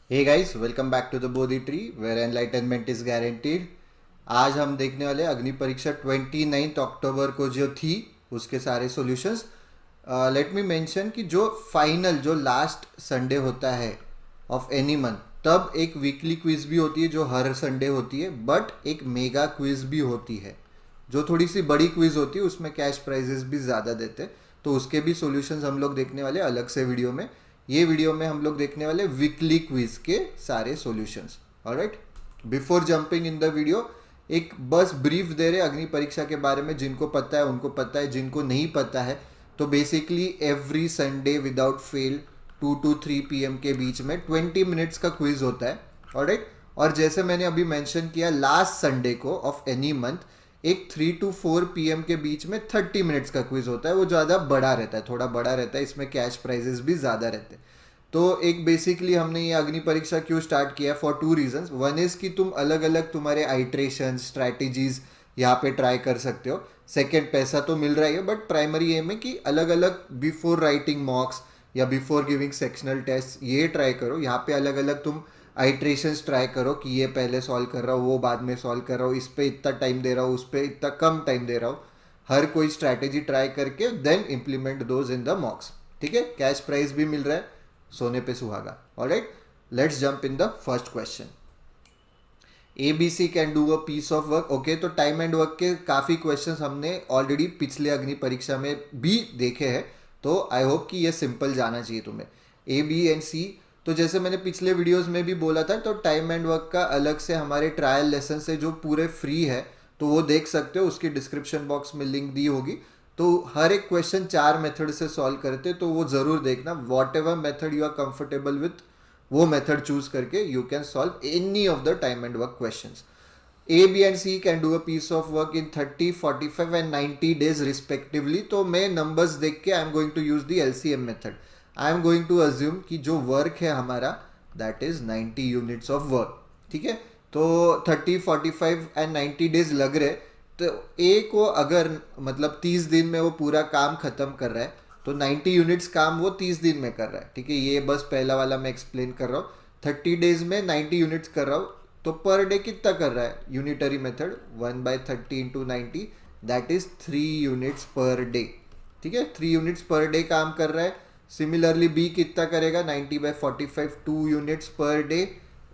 Hey guys, welcome back to the Bodhi tree where enlightenment is guaranteed. आज हम देखने वाले अग्नि परीक्षा 29 अक्टूबर को जो थी उसके सारे सॉल्यूशंस। लेट मी मेंशन कि जो फाइनल जो लास्ट संडे होता है ऑफ एनी मंथ, तब एक वीकली क्विज भी होती है जो हर संडे होती है, बट एक मेगा क्विज भी होती है जो थोड़ी सी बड़ी क्विज होती है, उसमें कैश प्राइजेस भी ज़्यादा देते हैं। तो उसके भी सॉल्यूशंस हम लोग देखने वाले अलग से वीडियो में। ये वीडियो में हम लोग देखने वाले वीकली क्विज के सारे solutions. Alright, before jumping in the video, एक बस ब्रीफ दे रहे अग्नि परीक्षा के बारे में। जिनको पता है उनको पता है, जिनको नहीं पता है तो basically every Sunday without fail 2 to 3 PM के बीच में 20 मिनट्स का क्विज होता है। ऑलराइट, और जैसे मैंने अभी मेंशन किया, लास्ट संडे को ऑफ एनी मंथ एक 3 to 4 PM के बीच में 30 मिनट्स का क्विज होता है। वो ज़्यादा बड़ा रहता है, थोड़ा बड़ा रहता है, इसमें कैश प्राइजेस भी ज़्यादा रहते हैं। तो एक बेसिकली हमने ये अग्नि परीक्षा क्यों स्टार्ट किया, for two reasons. One is कि तुम अलग अलग तुम्हारे आइट्रेशन स्ट्रैटेजीज यहाँ पे ट्राई कर सकते हो। सेकेंड, पैसा तो मिल रहा है, बट प्राइमरी एम है कि अलग अलग बिफोर राइटिंग मॉक्स या बिफोर गिविंग सेक्शनल टेस्ट ये ट्राई करो। यहाँ पे अलग अलग तुम आइट्रेशंस ट्राई करो कि ये पहले सॉल्व कर रहा हूँ, वो बाद में सॉल्व कर रहा हूँ, इस पर इतना टाइम दे रहा हूँ, उस पर इतना कम टाइम दे रहा हूँ। हर कोई स्ट्रैटेजी ट्राई करके then implement those in the mocks. ठीक है, कैश प्राइज भी मिल रहा है, सोने पे सुहागा। Alright, let's jump in the first question. ABC can do a piece of work. Okay, तो टाइम एंड वर्क के काफ़ी क्वेश्चंस हमने ऑलरेडी पिछले अग्नि परीक्षा में भी देखे हैं, तो आई होप कि ये सिंपल जाना चाहिए तुम्हें। A B and C, तो जैसे मैंने पिछले वीडियोस में भी बोला था, तो टाइम एंड वर्क का अलग से हमारे ट्रायल लेसन से जो पूरे फ्री है, तो वो देख सकते हो, उसकी डिस्क्रिप्शन बॉक्स में लिंक दी होगी। तो हर एक क्वेश्चन 4 मेथड से सॉल्व करते, तो वो ज़रूर देखना। Whatever method you are comfortable with, वो मेथड चूज करके you can solve any of the time and work questions. A B and C can do a piece of work in 30, 45 and 90 days respectively. तो मैं numbers देख के I am going to use the LCM method. I am going to assume कि जो work है हमारा that is 90 units of work. ठीक है, तो 30, 45 एंड 90 डेज लग रहे, तो ए को अगर मतलब 30 दिन में वो पूरा काम खत्म कर रहा है, तो 90 यूनिट्स काम वो 30 दिन में कर रहा है। ठीक है, ये बस पहला वाला मैं एक्सप्लेन कर रहा हूँ। 30 डेज में 90 यूनिट्स कर रहा हूँ, तो पर डे कितना कर रहा है? Unitary method 1/30 into 90, that is 3 units per day. ठीक है, 3 यूनिट्स पर डे काम कर रहा है। सिमिलरली बी कितना करेगा? 90/45, 2 units per day.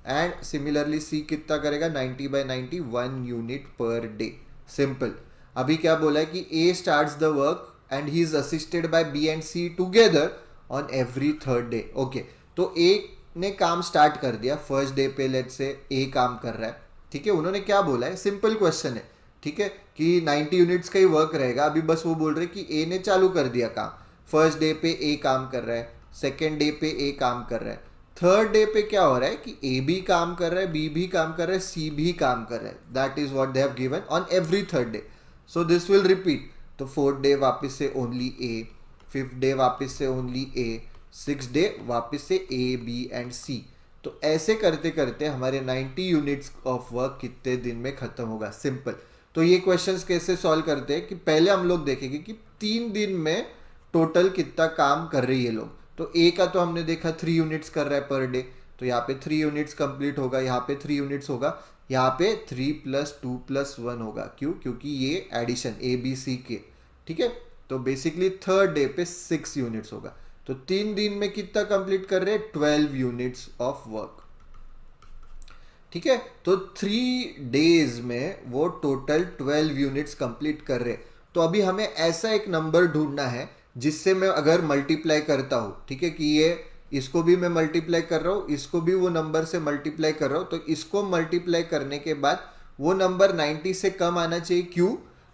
And similarly सी कितना करेगा? 90/90, 1 यूनिट पर डे। सिंपल। अभी क्या बोला है कि A starts the work and he is assisted by B and C together on every third day. Okay, तो ए ने काम स्टार्ट कर दिया फर्स्ट डे पे, लेट से ए काम कर रहा है। ठीक है, उन्होंने क्या बोला है, सिंपल क्वेश्चन है। ठीक है, कि 90 यूनिट्स का ही वर्क रहेगा। अभी बस वो बोल रहे कि ए ने चालू कर दिया काम। फर्स्ट डे पे ए काम कर रहा है, सेकेंड डे पे ए काम कर रहा है, थर्ड डे पे क्या हो रहा है कि ए भी काम कर रहा है, बी भी काम कर रहा है, सी भी काम कर रहा है। That is what they have given on every third day. So this will repeat. तो फोर्थ डे वापस से ओनली ए, फिफ्थ डे वापस से ओनली ए, सिक्स डे वापस से ए बी एंड सी। तो ऐसे करते करते हमारे 90 यूनिट्स ऑफ वर्क कितने दिन में खत्म होगा? सिंपल। तो ये क्वेश्चंस कैसे सॉल्व करते हैं कि पहले हम लोग देखेंगे कि 3 दिन में टोटल कितना काम कर रही है लोग। तो ए का तो हमने देखा 3 यूनिट्स कर रहा है पर डे, तो यहाँ पे 3 यूनिट्स कंप्लीट होगा, यहाँ पे 3 यूनिट्स होगा, यहाँ पे 3+2+1 होगा। क्यों? क्योंकि ये एडिशन ए बी सी के। ठीक है, तो बेसिकली थर्ड डे पे 6 यूनिट्स होगा। तो 3 दिन में कितना कंप्लीट कर रहे हैं? 12 यूनिट्स ऑफ वर्क। ठीक है, तो 3 डेज में वो टोटल 12 यूनिट्स कंप्लीट कर रहे। तो अभी हमें ऐसा एक नंबर ढूंढना है जिससे मैं अगर मल्टीप्लाई करता हूँ, ठीक है, कि ये इसको भी मैं मल्टीप्लाई कर रहा हूँ, इसको भी वो नंबर से मल्टीप्लाई कर रहा हूँ, तो इसको मल्टीप्लाई करने के बाद वो नंबर 90 से कम आना चाहिए। क्यों?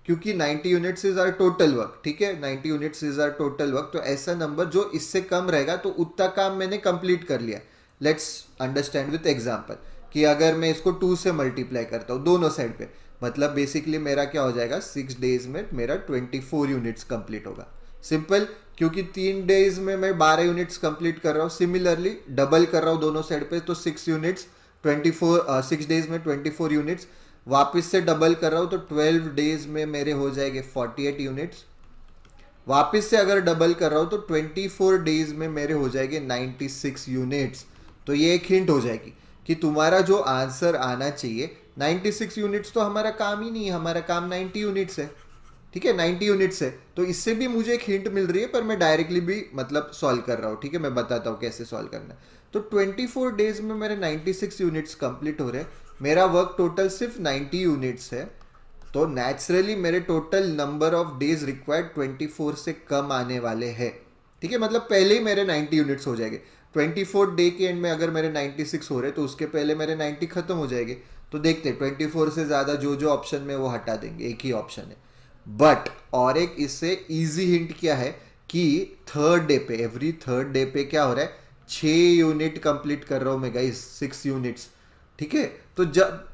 क्योंकि 90 units is our total work. ठीक है, 90 units is our total work, तो ऐसा नंबर जो इससे कम रहेगा, तो उतना काम मैंने कंप्लीट कर लिया। लेट्स अंडरस्टैंड विथ एग्जांपल कि अगर मैं इसको 2 से मल्टीप्लाई करता हूँ दोनों साइड पे, मतलब बेसिकली मेरा क्या हो जाएगा, 6 डेज में मेरा 24 यूनिट्स कंप्लीट होगा। सिंपल, क्योंकि 3 डेज में मैं 12 यूनिट्स कंप्लीट कर रहा हूँ। सिमिलरली डबल कर रहा हूँ दोनों साइड पे, तो 6 यूनिट्स 6 डेज में 24 यूनिट्स। वापस से डबल कर रहा हूँ, तो 12 डेज में मेरे हो जाएंगे 48 यूनिट्स। वापस से अगर डबल कर रहा हूँ तो 24 डेज में मेरे हो जाएंगे 96 यूनिट्स। तो ये एक हिंट हो जाएगी कि तुम्हारा जो आंसर आना चाहिए 96 यूनिट्स, तो हमारा काम ही नहीं है, हमारा काम 90 यूनिट्स है। ठीक है, 90 यूनिट्स है, तो इससे भी मुझे एक हिंट मिल रही है, पर मैं डायरेक्टली भी मतलब सॉल्व कर रहा हूँ। ठीक है, मैं बताता हूँ कैसे सॉल्व करना है। तो 24 डेज में मेरे 96 यूनिट्स कंप्लीट हो रहे हैं, मेरा वर्क टोटल सिर्फ 90 यूनिट्स है, तो नेचुरली मेरे total number of days required 24 से कम आने वाले हैं। ठीक है, मतलब पहले ही मेरे 90 यूनिट्स हो जाएंगे। 24 डे के एंड में अगर मेरे 96 हो रहे तो उसके पहले मेरे 90 खत्म हो जाएंगे। तो देखते हैं 24 से ज़्यादा जो जो ऑप्शन में वो हटा देंगे, एक ही ऑप्शन है। बट और एक इससे इजी हिंट क्या है कि थर्ड डे पे, एवरी थर्ड डे पे क्या हो रहा है, 6 यूनिट कंप्लीट कर रहा हूँ मैं गाइस, 6 यूनिट्स। ठीक है, तो जब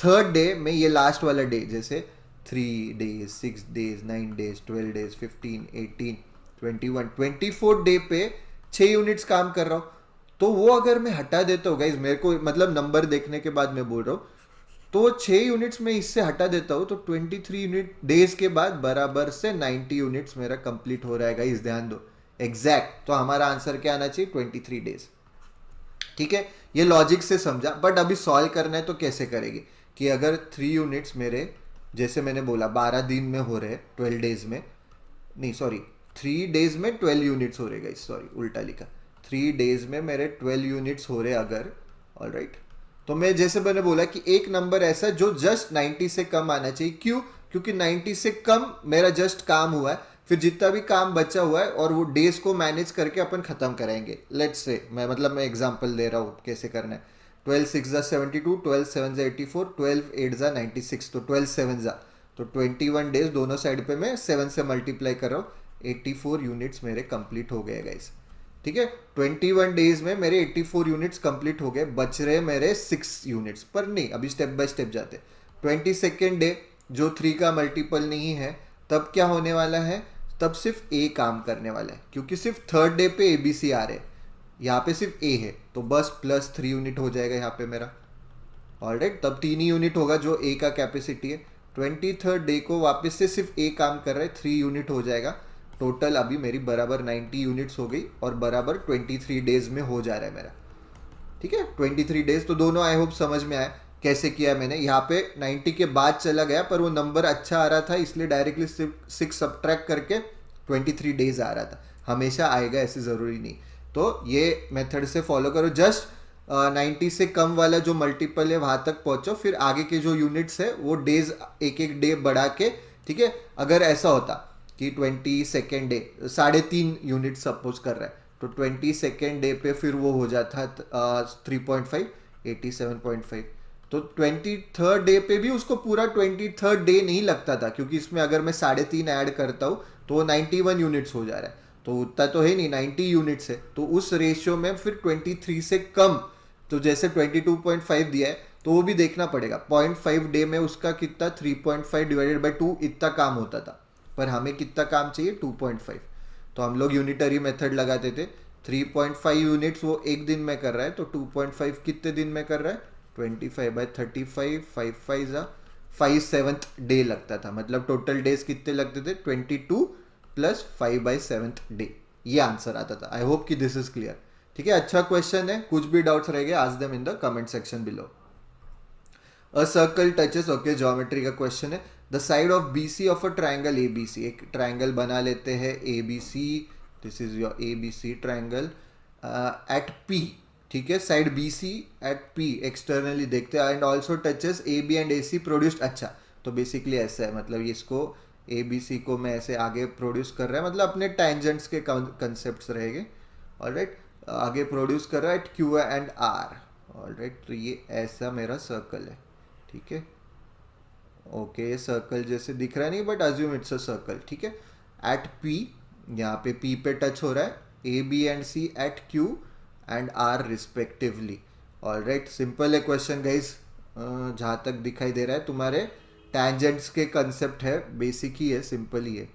थर्ड डे में ये लास्ट वाला डे, जैसे 3 days, 6 days, 9 days, 12 days, 15, 18, 21, 24 day पे 6 यूनिट्स काम कर रहा हूँ, तो वो अगर मैं हटा देता हूँ गाइज, मेरे को मतलब नंबर देखने के बाद मैं बोल रहा हूँ, तो 6 यूनिट्स में इससे हटा देता हूँ, तो 23 यूनिट डेज के बाद बराबर से 90 यूनिट्स मेरा कंप्लीट हो रहा है गाइज, ध्यान दो एग्जैक्ट। तो हमारा आंसर क्या आना चाहिए, 23 डेज। ठीक है, ये लॉजिक से समझा, बट अभी सॉल्व करना है तो कैसे करेंगे कि अगर 3 यूनिट्स मेरे, जैसे मैंने बोला 12 दिन में हो रहे, 12 डेज में, नहीं सॉरी, 3 डेज में 12 यूनिट्स हो रहे गाइस, सॉरी उल्टा लिखा, 3 डेज में मेरे 12 यूनिट्स हो रहे अगर, ऑल राइट, तो मैं जैसे मैंने बोला कि एक नंबर ऐसा जो जस्ट 90 से कम आना चाहिए। क्यों? क्योंकि 90 से कम मेरा जस्ट काम हुआ है, फिर जितना भी काम बचा हुआ है और वो डेज को मैनेज करके अपन खत्म कराएंगे। लेट्स से मैं एग्जांपल दे रहा हूँ कैसे करना है। 12 6 = 72, 12 7 = 84, 12 8 = 96, तो 12 7 ज़ा, तो 21 डेज दोनों साइड पे मैं 7 से मल्टीप्लाई कर रहा हूँ, 84 यूनिट्स मेरे कंप्लीट हो गए गाइस। ठीक है, 21 डेज में मेरे 84 यूनिट्स कंप्लीट हो गए, बच रहे मेरे 6 यूनिट्स। पर नहीं, अभी स्टेप बाय स्टेप जाते। 22nd डे जो 3 का मल्टीपल नहीं है, तब क्या होने वाला है, तब सिर्फ ए काम करने वाला है, क्योंकि सिर्फ थर्ड डे पे ए बी सी आ रहे हैं, यहाँ पे सिर्फ ए है, तो बस +3 यूनिट हो जाएगा यहाँ पे मेरा। ऑलराइट, तब 3 ही यूनिट होगा जो ए का कैपेसिटी है। 23rd डे को वापस से सिर्फ ए काम कर रहा है, 3 यूनिट हो जाएगा। टोटल अभी मेरी बराबर 90 यूनिट्स हो गई और बराबर 23 डेज में हो जा रहा है मेरा। ठीक है, 23 डेज, तो दोनों आई होप समझ में आया कैसे किया मैंने। यहाँ पे 90 के बाद चला गया, पर वो नंबर अच्छा आ रहा था, इसलिए डायरेक्टली 6 सब्ट्रैक्ट करके 23 डेज आ रहा था। हमेशा आएगा ऐसे ज़रूरी नहीं, तो ये मेथड से फॉलो करो। जस्ट 90 से कम वाला जो मल्टीपल है वहाँ तक पहुँचो, फिर आगे के जो यूनिट्स है वो डेज एक एक डे बढ़ा के। ठीक है, अगर ऐसा होता कि 22nd डे 3.5 यूनिट सपोज कर रहा है, तो 22nd डे पे फिर वो हो जाता 3.5, 87.5। तो 23rd डे पे भी उसको पूरा 23rd डे नहीं लगता था, क्योंकि इसमें अगर मैं 3.5 ऐड करता हूँ तो वो 91 यूनिट्स हो जा रहा है, तो उतना तो है नहीं, 90 यूनिट्स है। तो उस रेशियो में फिर 23 से कम, तो जैसे 22.5 दिया है, तो वो भी देखना पड़ेगा 0.5 डे में उसका कितना, 3.5 डिवाइडेड बाई 2 इतना काम होता था, पर हमें कितना काम चाहिए, 2.5। तो हम लोग यूनिटरी मेथड लगाते थे। 3.5 यूनिट्स वो एक दिन में कर रहा है, तो 2.5 कितने दिन में कर रहा है, 25/35, 5/7 डे लगता था, मतलब टोटल डेज कितने लगते थे, 22 + 5/7 डे, ये आंसर आता था। आई होप कि दिस इज क्लियर। ठीक है, अच्छा क्वेश्चन है, कुछ भी डाउट्स रह गए आज them in the comment section below. A circle touches, okay, geometry का क्वेश्चन है। The side of B C of a triangle A B C, एक ट्राइंगल बना लेते हैं A B C, this is your A B C triangle at P. ठीक है, side B C at P externally देखते हैं, and also touches A B and A C produced. अच्छा, तो बेसिकली ऐसा है, मतलब इसको ए बी सी को मैं ऐसे आगे प्रोड्यूस कर रहा है, मतलब अपने टेंजेंट्स के कंसेप्ट रहेंगे। ऑलराइट, आगे प्रोड्यूस कर रहा है at Q and R. Alright, तो ये ऐसा मेरा सर्कल है। ठीक है, ओके, ये सर्कल जैसे दिख रहा है नहीं, but assume it's a circle. ठीक है, एट पी, यहाँ पे पी पे टच हो रहा है, ए B and C at Q and R respectively. Alright, simple है क्वेश्चन गाइज, जहाँ तक दिखाई दे रहा है तुम्हारे टैंजेंट्स के कंसेप्ट है, बेसिक ही है, सिंपल ही है।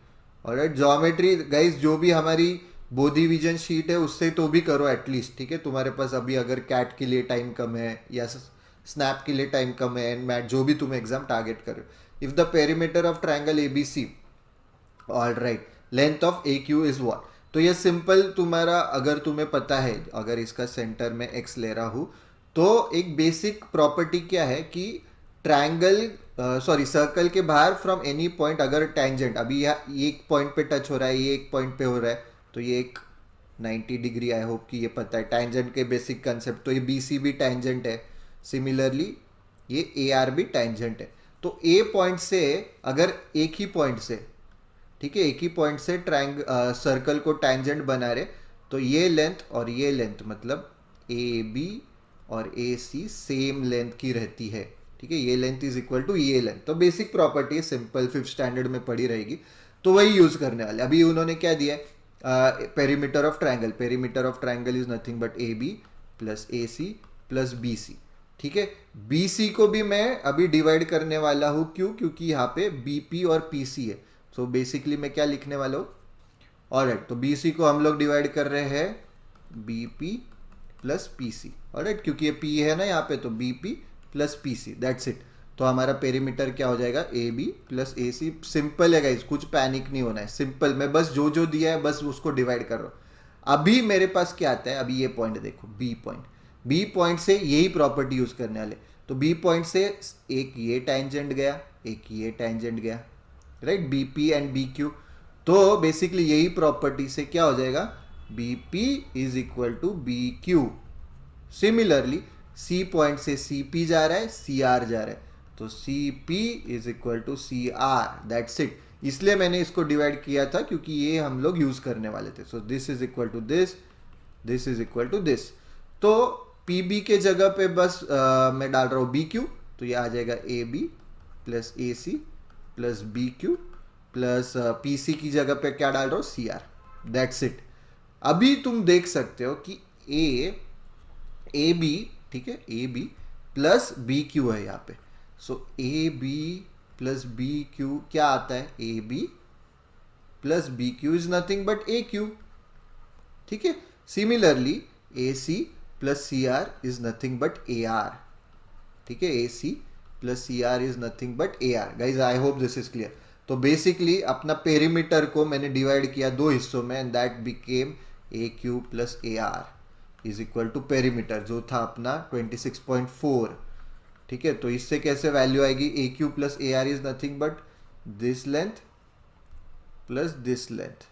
ऑलराइट, ज्योमेट्री गाइज जो भी हमारी बोधी विजन शीट है उससे तो भी करो एटलीस्ट। ठीक है, तुम्हारे पास अभी अगर कैट के लिए टाइम कम है या स्नैप के लिए टाइम कम है, एंड मैट जो भी तुम एग्जाम टारगेट करो, if the perimeter of triangle A B C, all right, length of A Q is what, तो ये सिंपल तुम्हारा, अगर तुम्हें पता है, अगर इसका सेंटर में एक्स ले रहा हूँ, तो एक बेसिक प्रॉपर्टी क्या है कि ट्रायंगल, सॉरी सर्कल के बाहर फ्रॉम एनी पॉइंट अगर टेंजेंट, अभी ये एक पॉइंट पे टच हो रहा है, ये एक पॉइंट पे हो रहा है, तो ये एक 90 डिग्री, आई होप कि ये पता है टेंजेंट के बेसिक कंसेप्ट। तो ये बी सी भी टेंजेंट है, सिमिलरली ये ए आर भी टेंजेंट है। तो ए पॉइंट से, अगर एक ही पॉइंट से, ठीक है, एक ही पॉइंट से सर्कल को टेंजेंट बना रहे, तो ये लेंथ और ये लेंथ, मतलब ए बी और ए सी सेम लेंथ की रहती है, ठीक है, ये लेंथ इज इक्वल टू ये लेंथ। तो बेसिक प्रॉपर्टी है, सिंपल, 5th स्टैंडर्ड में पढ़ी रहेगी, तो वही यूज करने वाले। अभी उन्होंने क्या दिया है, perimeter of triangle, perimeter of triangle is nothing but A B plus A C plus B C, ठीक है। बी सी को भी मैं अभी डिवाइड करने वाला हूँ, क्यों, क्योंकि यहाँ पे बी पी और पी सी है। सो बेसिकली मैं क्या लिखने वाला हूँ, ऑलराइट, तो बी सी को हम लोग डिवाइड कर रहे हैं B P plus P C, alright, क्योंकि ये पी है ना यहाँ पे, तो B P plus P C, that's it. तो हमारा पेरीमीटर क्या हो जाएगा, A B plus A C. Simple है गाइस, कुछ पैनिक नहीं होना है, सिंपल, मैं बस जो जो दिया है बस उसको डिवाइड कर रहा हूँ। अभी मेरे पास क्या आता है, अभी ये पॉइंट देखो, बी पॉइंट, बी पॉइंट से यही प्रॉपर्टी यूज करने वाले। तो बी पॉइंट से एक ये टेंजेंट गया, एक ये टेंजेंट गया, right, B P and B Q. तो बेसिकली यही प्रॉपर्टी से क्या हो जाएगा, B P is equal to B Q. Similarly C point से सी पी जा रहा है, सी आर जा रहा है, तो C P is equal to C R, that's it. इसलिए मैंने इसको डिवाइड किया था, क्योंकि ये हम लोग यूज करने वाले थे। So this is equal to this is equal to this. तो पी बी के जगह पे बस मैं डाल रहा हूँ बी क्यू, तो ये आ जाएगा A B plus A C plus B Q plus P C की जगह पे क्या डाल रहा हूँ, सी आर, दैट्स इट। अभी तुम देख सकते हो कि ए बी, ठीक है, A B plus B q है यहाँ पे। So a B plus B q क्या आता है, A B plus B q is nothing but a q, ठीक है। Similarly a C plus c r is nothing but a r, ठीक है, a C plus c r is nothing but a r. Guys I hope this is clear. तो basically अपना perimeter को मैंने divide किया दो हिस्सों में, and that became A Q plus A R is equal to perimeter, जो था अपना 26.4, ठीक है। तो इससे कैसे वैल्यू आएगी, a Q plus A R is nothing but this length plus this length,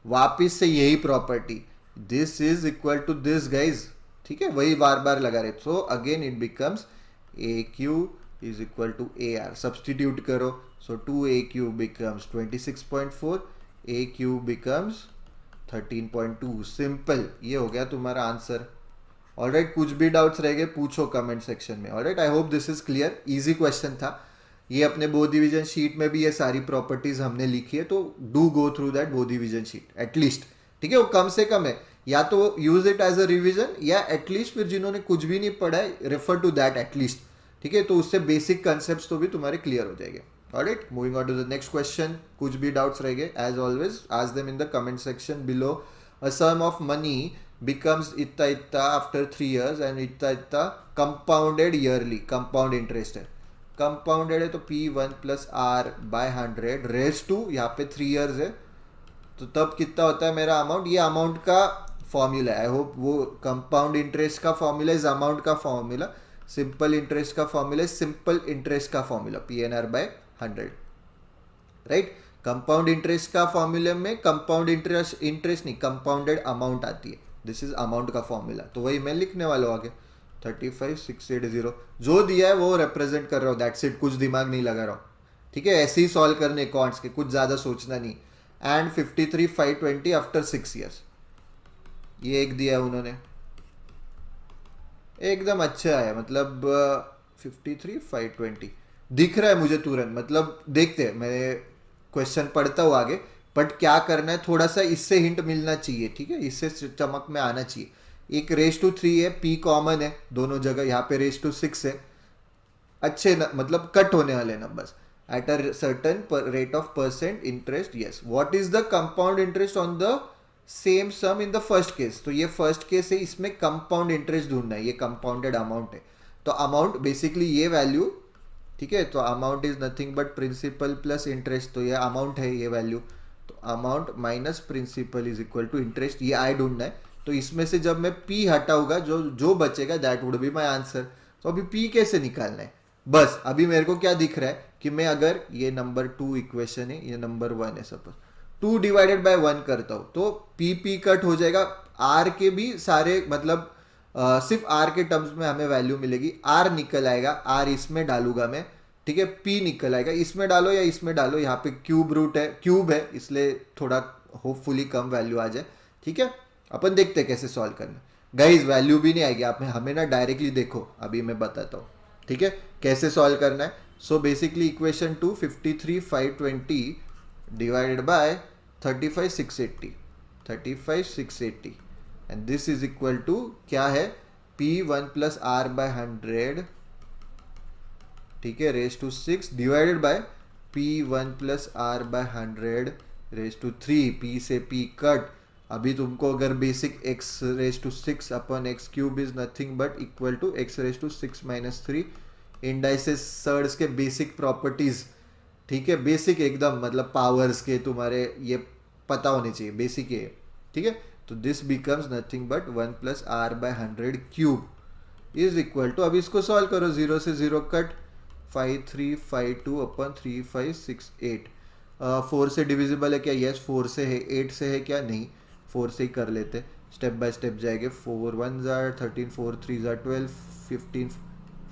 वापिस से यही property, this is equal to this guys, ठीक है, वही बार बार लगा रहे। So again it becomes a Q is equal to a r, substitute करो। So 2 becomes 26.4, a q becomes 13.2, simple, ये हो गया तुम्हारा आंसर। ऑलराइट, कुछ भी डाउट्स रह गए पूछो कमेंट सेक्शन में। Alright, I hope this is clear, easy question था ये। अपने बोथ डिवीजन शीट में भी ये सारी प्रॉपर्टीज हमने लिखी है, तो do go through that both division sheet at least, ठीक है, वो कम से कम है, या तो use it as a revision, या एटलीस्ट फिर जिन्होंने कुछ भी नहीं पढ़ा है रेफर टू दैट एटलीस्ट, ठीक है। तो उससे बेसिक कंसेप्ट तो भी तुम्हारे क्लियर हो जाएंगे। Alright, moving on to the next question. कुछ भी डाउट्स रह गए, as always ask them in the comment section below. A sum of money becomes इतना इतना आफ्टर 3 years एंड इतना इतना कंपाउंडेड ईयरली, कंपाउंड इंटरेस्ट है, कंपाउंडेड है, तो P1 plus R by 100 raise to, यहाँ पे 3 years है, तो तब कितना होता है मेरा अमाउंट। ये अमाउंट का फॉर्मूला है, आई होप वो कंपाउंड इंटरेस्ट का फॉर्मूला इज अमाउंट का फॉर्मूला, सिंपल इंटरेस्ट का फॉर्मूला इज सिंपल इंटरेस्ट का formula, PNR by 100, right. Compound interest का फॉर्मूले में कंपाउंड इंटरेस्ट नहीं, कंपाउंडेड अमाउंट आती है, दिस इज अमाउंट का फॉर्मूला, तो वही मैं लिखने वाला हूँ आगे। 35680 जो दिया है वो रिप्रेजेंट कर रहा हूँ, दैट्स इट, कुछ दिमाग नहीं लगा रहा हूँ, ठीक है। ऐसे ही सॉल्व करने कॉन्ट्स के, कुछ ज़्यादा सोचना नहीं। एंड 53,520 आफ्टर 6 years, ये एक दिया है उन्होंने, एकदम अच्छा है, मतलब 53,520 दिख रहा है मुझे तुरंत, मतलब देखते हैं, मैं क्वेश्चन पढ़ता हूँ आगे, बट क्या करना है थोड़ा सा इससे हिंट मिलना चाहिए, ठीक है, इससे चमक में आना चाहिए। एक रेस टू 3 है, P कॉमन है दोनों जगह, यहाँ पे रेस टू 6 है, अच्छे न, मतलब कट होने वाले numbers at a certain rate of percent interest. Yes, what is the compound interest on the same sum in the first case, तो ये फर्स्ट केस है, इसमें कंपाउंड इंटरेस्ट ढूंढना है, ये कंपाउंडेड अमाउंट है, तो अमाउंट बेसिकली ये वैल्यू, ठीक है। तो amount is nothing but principal plus interest, तो ये अमाउंट है ये वैल्यू, तो amount minus principal is equal to interest, ये आई ढूंढना है। तो इसमें से जब मैं पी हटाऊंगा जो जो बचेगा that would be my answer. तो अभी पी कैसे निकालना है, बस अभी मेरे को क्या दिख रहा है कि मैं अगर ये नंबर 2 इक्वेशन है, ये नंबर 1 है, सपोज 2 डिवाइडेड बाय 1 करता हूँ तो पी कट हो जाएगा। आर के भी सारे मतलब सिर्फ आर के टर्म्स में हमें वैल्यू मिलेगी, आर निकल आएगा, आर इसमें डालूंगा मैं, ठीक है। पी निकल आएगा, इसमें डालो या इसमें डालो, यहाँ पे क्यूब रूट है, क्यूब है इसलिए थोड़ा होपफुली कम वैल्यू आ जाए, ठीक है। अपन देखते हैं कैसे सॉल्व करना। गाइज वैल्यू भी नहीं आएगी, आप में हमें ना डायरेक्टली देखो, अभी मैं बताता हूँ, ठीक है कैसे सॉल्व करना है। So basically equation 2 53,520 divided by 35,680 35,680 and this is equal to क्या है, P1 प्लस आर बाय 100, ठीक है, raise to 6 divided by P1 plus R by 100 raise to 3, P से P कट। अभी तुमको अगर basic x raise to 6 upon x cube is nothing but equal to x raise to 6 minus 3, indices surds के basic properties, ठीक है, basic एकदम मतलब पावर्स के तुम्हारे ये पता होने चाहिए, बेसिक ये, ठीक है। तो this becomes nothing but 1 plus R by 100 cube is equal to, अब इसको सॉल्व करो, 0 से 0 कट, 5352 अपन 3568, 4 से डिविजिबल है क्या, यस 4 से है, 8 से है क्या, नहीं 4 से ही कर लेते, स्टेप बाय स्टेप जाएंगे, 4 1 ज़ा 13, 4 3 ज़ा 12, 15,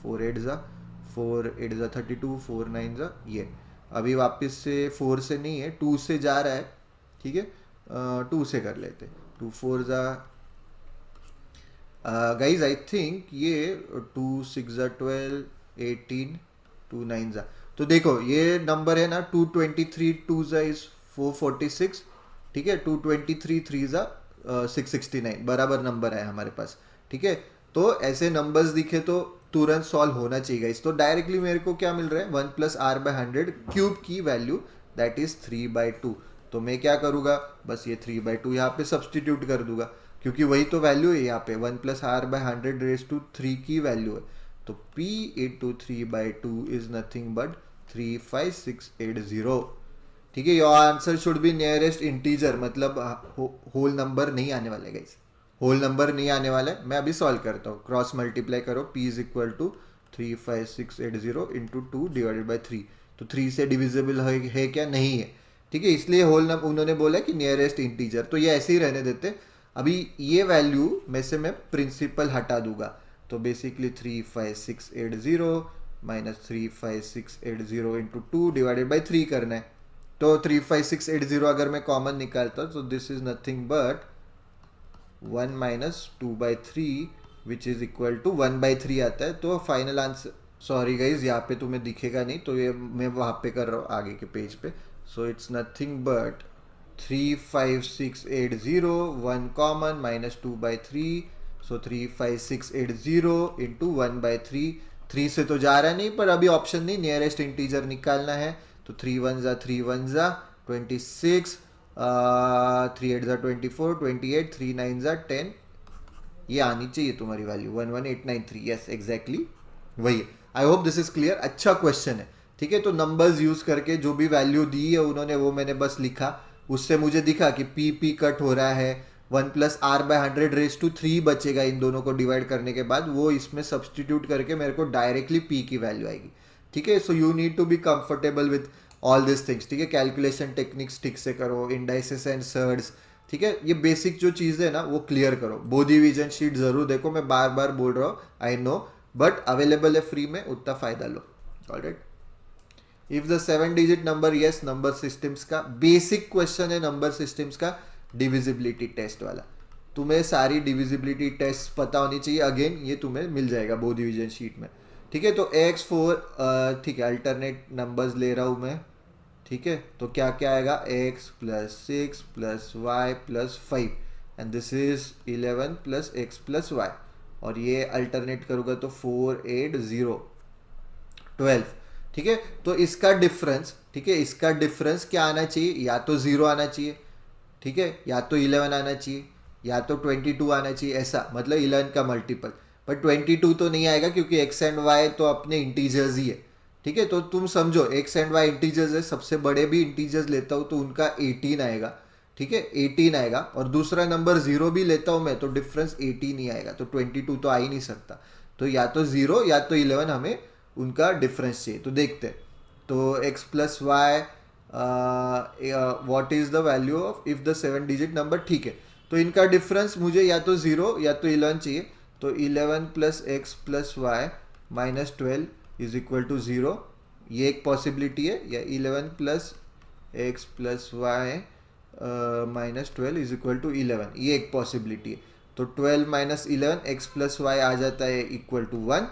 4 8 ज़ा 4 8 ज़ा 32, 4 9 ज़ा ये। अभी वापस से 4 से नहीं है, 2 से जा रहा है, ठीक है, 2 से कर लेते, 2 4 ज़ा गाइज आई थिंक ये 2 6 ज़ा 12, 18, 2 9 ज़ा, तो देखो ये नंबर है ना 223, 2 ज़ा इज 446, ठीक है, 223 3 ज़ा 669 बराबर नंबर है हमारे पास, ठीक है। तो ऐसे नंबर्स दिखे तो तुरंत सॉल्व होना चाहिए गाइस। तो डायरेक्टली मेरे को क्या मिल रहा है, 1 प्लस आर बाय 100 क्यूब की वैल्यू दैट इज 3/2। तो मैं क्या करूँगा, बस ये 3/2 यहाँ पे सब्सटीट्यूट कर दूंगा, क्योंकि वही तो वैल्यू है यहाँ पे, 1 plus R by 100 raise to 3 की वैल्यू है। तो P into 3/2 is nothing but 35680, ठीक है। Your answer should be nearest integer, मतलब होल नंबर नहीं आने वाले गाइस, होल नंबर नहीं आने वाला है। मैं अभी सॉल्व करता हूँ, क्रॉस मल्टीप्लाई करो, P is equal to 35680 into 2 divided by 3, तो 3 से डिविजिबल है क्या, नहीं है, ठीक है, इसलिए होल नंबर उन्होंने बोला कि नियरेस्ट इंटीजर, तो ये ऐसे ही रहने देते। अभी ये वैल्यू में से मैं प्रिंसिपल हटा दूंगा, तो basically 35680 minus 35680 into 2 divided by 3 करना है। तो 35680 अगर मैं कॉमन निकालता तो this is nothing but 1 minus 2/3 which is equal to 1/3 आता है। तो फाइनल आंसर, सॉरी गाइज यहाँ पे तुम्हें दिखेगा नहीं, तो ये मैं वहाँ पे कर रहा हूँ आगे के पेज पे। So it's nothing but 35680 1 common minus 2/3, so 35680 into 1/3, 3 से तो जा रहा नहीं, पर अभी ऑप्शन नहीं, नियरेस्ट इंटीजर निकालना है। तो 3 1 ज़ा 3 1 ज़ा 26, 3 8 ज़ा 24, 28, 3 9 ज़ा 10, ये आनी चाहिए तुम्हारी वैल्यू 11893, यस एग्जैक्टली वही है। I hope this is clear, अच्छा क्वेश्चन है, ठीक है। तो नंबर्स यूज करके जो भी वैल्यू दी है उन्होंने वो मैंने बस लिखा, उससे मुझे दिखा कि पी कट हो रहा है, 1 plus R by 100 raise to 3 बचेगा इन दोनों को डिवाइड करने के बाद, वो इसमें सब्सटीट्यूट करके मेरे को डायरेक्टली पी की वैल्यू आएगी, ठीक है। So you need to be comfortable with all this things, ठीक है। कैलकुलेशन टेक्निक्स ठीक से करो, इंडाइसेस एंड सर्ड्स, ठीक है, ये बेसिक जो चीज़ है ना वो क्लियर करो। बोधी विजन शीट जरूर देखो, मैं बार बार बोल रहा हूँ, आई नो, बट अवेलेबल है फ्री में, उतना फायदा लो, alright. If the 7 digit number, yes number systems का बेसिक क्वेश्चन है, नंबर सिस्टम्स का डिविजिबिलिटी टेस्ट वाला, तुम्हें सारी डिविजिबिलिटी टेस्ट पता होनी चाहिए। अगेन ये तुम्हें मिल जाएगा बोधी विजन शीट में, ठीक है। तो x4, ठीक है, अल्टरनेट नंबर्स ले रहा हूँ मैं, ठीक है। तो क्या क्या आएगा, x plus 6 plus Y plus 5 and this is 11 plus x plus Y, और ये अल्टरनेट करूँगा तो 4 8 0 12, ठीक है। तो इसका डिफरेंस, ठीक है, इसका डिफरेंस क्या आना चाहिए, या तो 0 आना चाहिए, ठीक है, या तो 11 आना चाहिए, या तो 22 आना चाहिए, ऐसा मतलब 11 का मल्टीपल। पर 22 तो नहीं आएगा क्योंकि x एंड y तो अपने इंटीजर्स ही है, ठीक है, तो तुम समझो एक्स एंड वाई इंटीजर्स है, सबसे बड़े भी इंटीजर्स लेता हूँ तो उनका 18 आएगा, ठीक है 18 आएगा, और दूसरा नंबर 0 भी लेता हूँ मैं तो डिफरेंस 18 ही आएगा, तो 22 तो आ ही नहीं सकता, तो या तो 0 या तो 11 हमें उनका डिफरेंस चाहिए। तो देखते हैं, तो x plus why what is the value of if the 7 digit number, ठीक है, तो इनका डिफरेंस मुझे या तो 0 या तो 11 चाहिए, तो 11 plus x plus y minus 12 is equal to 0, ये एक पॉसिबिलिटी है, या 11 plus x plus y minus 12 is equal to 11, ये एक पॉसिबिलिटी है। तो 12 माइनस 11 एक्स प्लस वाई आ जाता है इक्वल टू 1,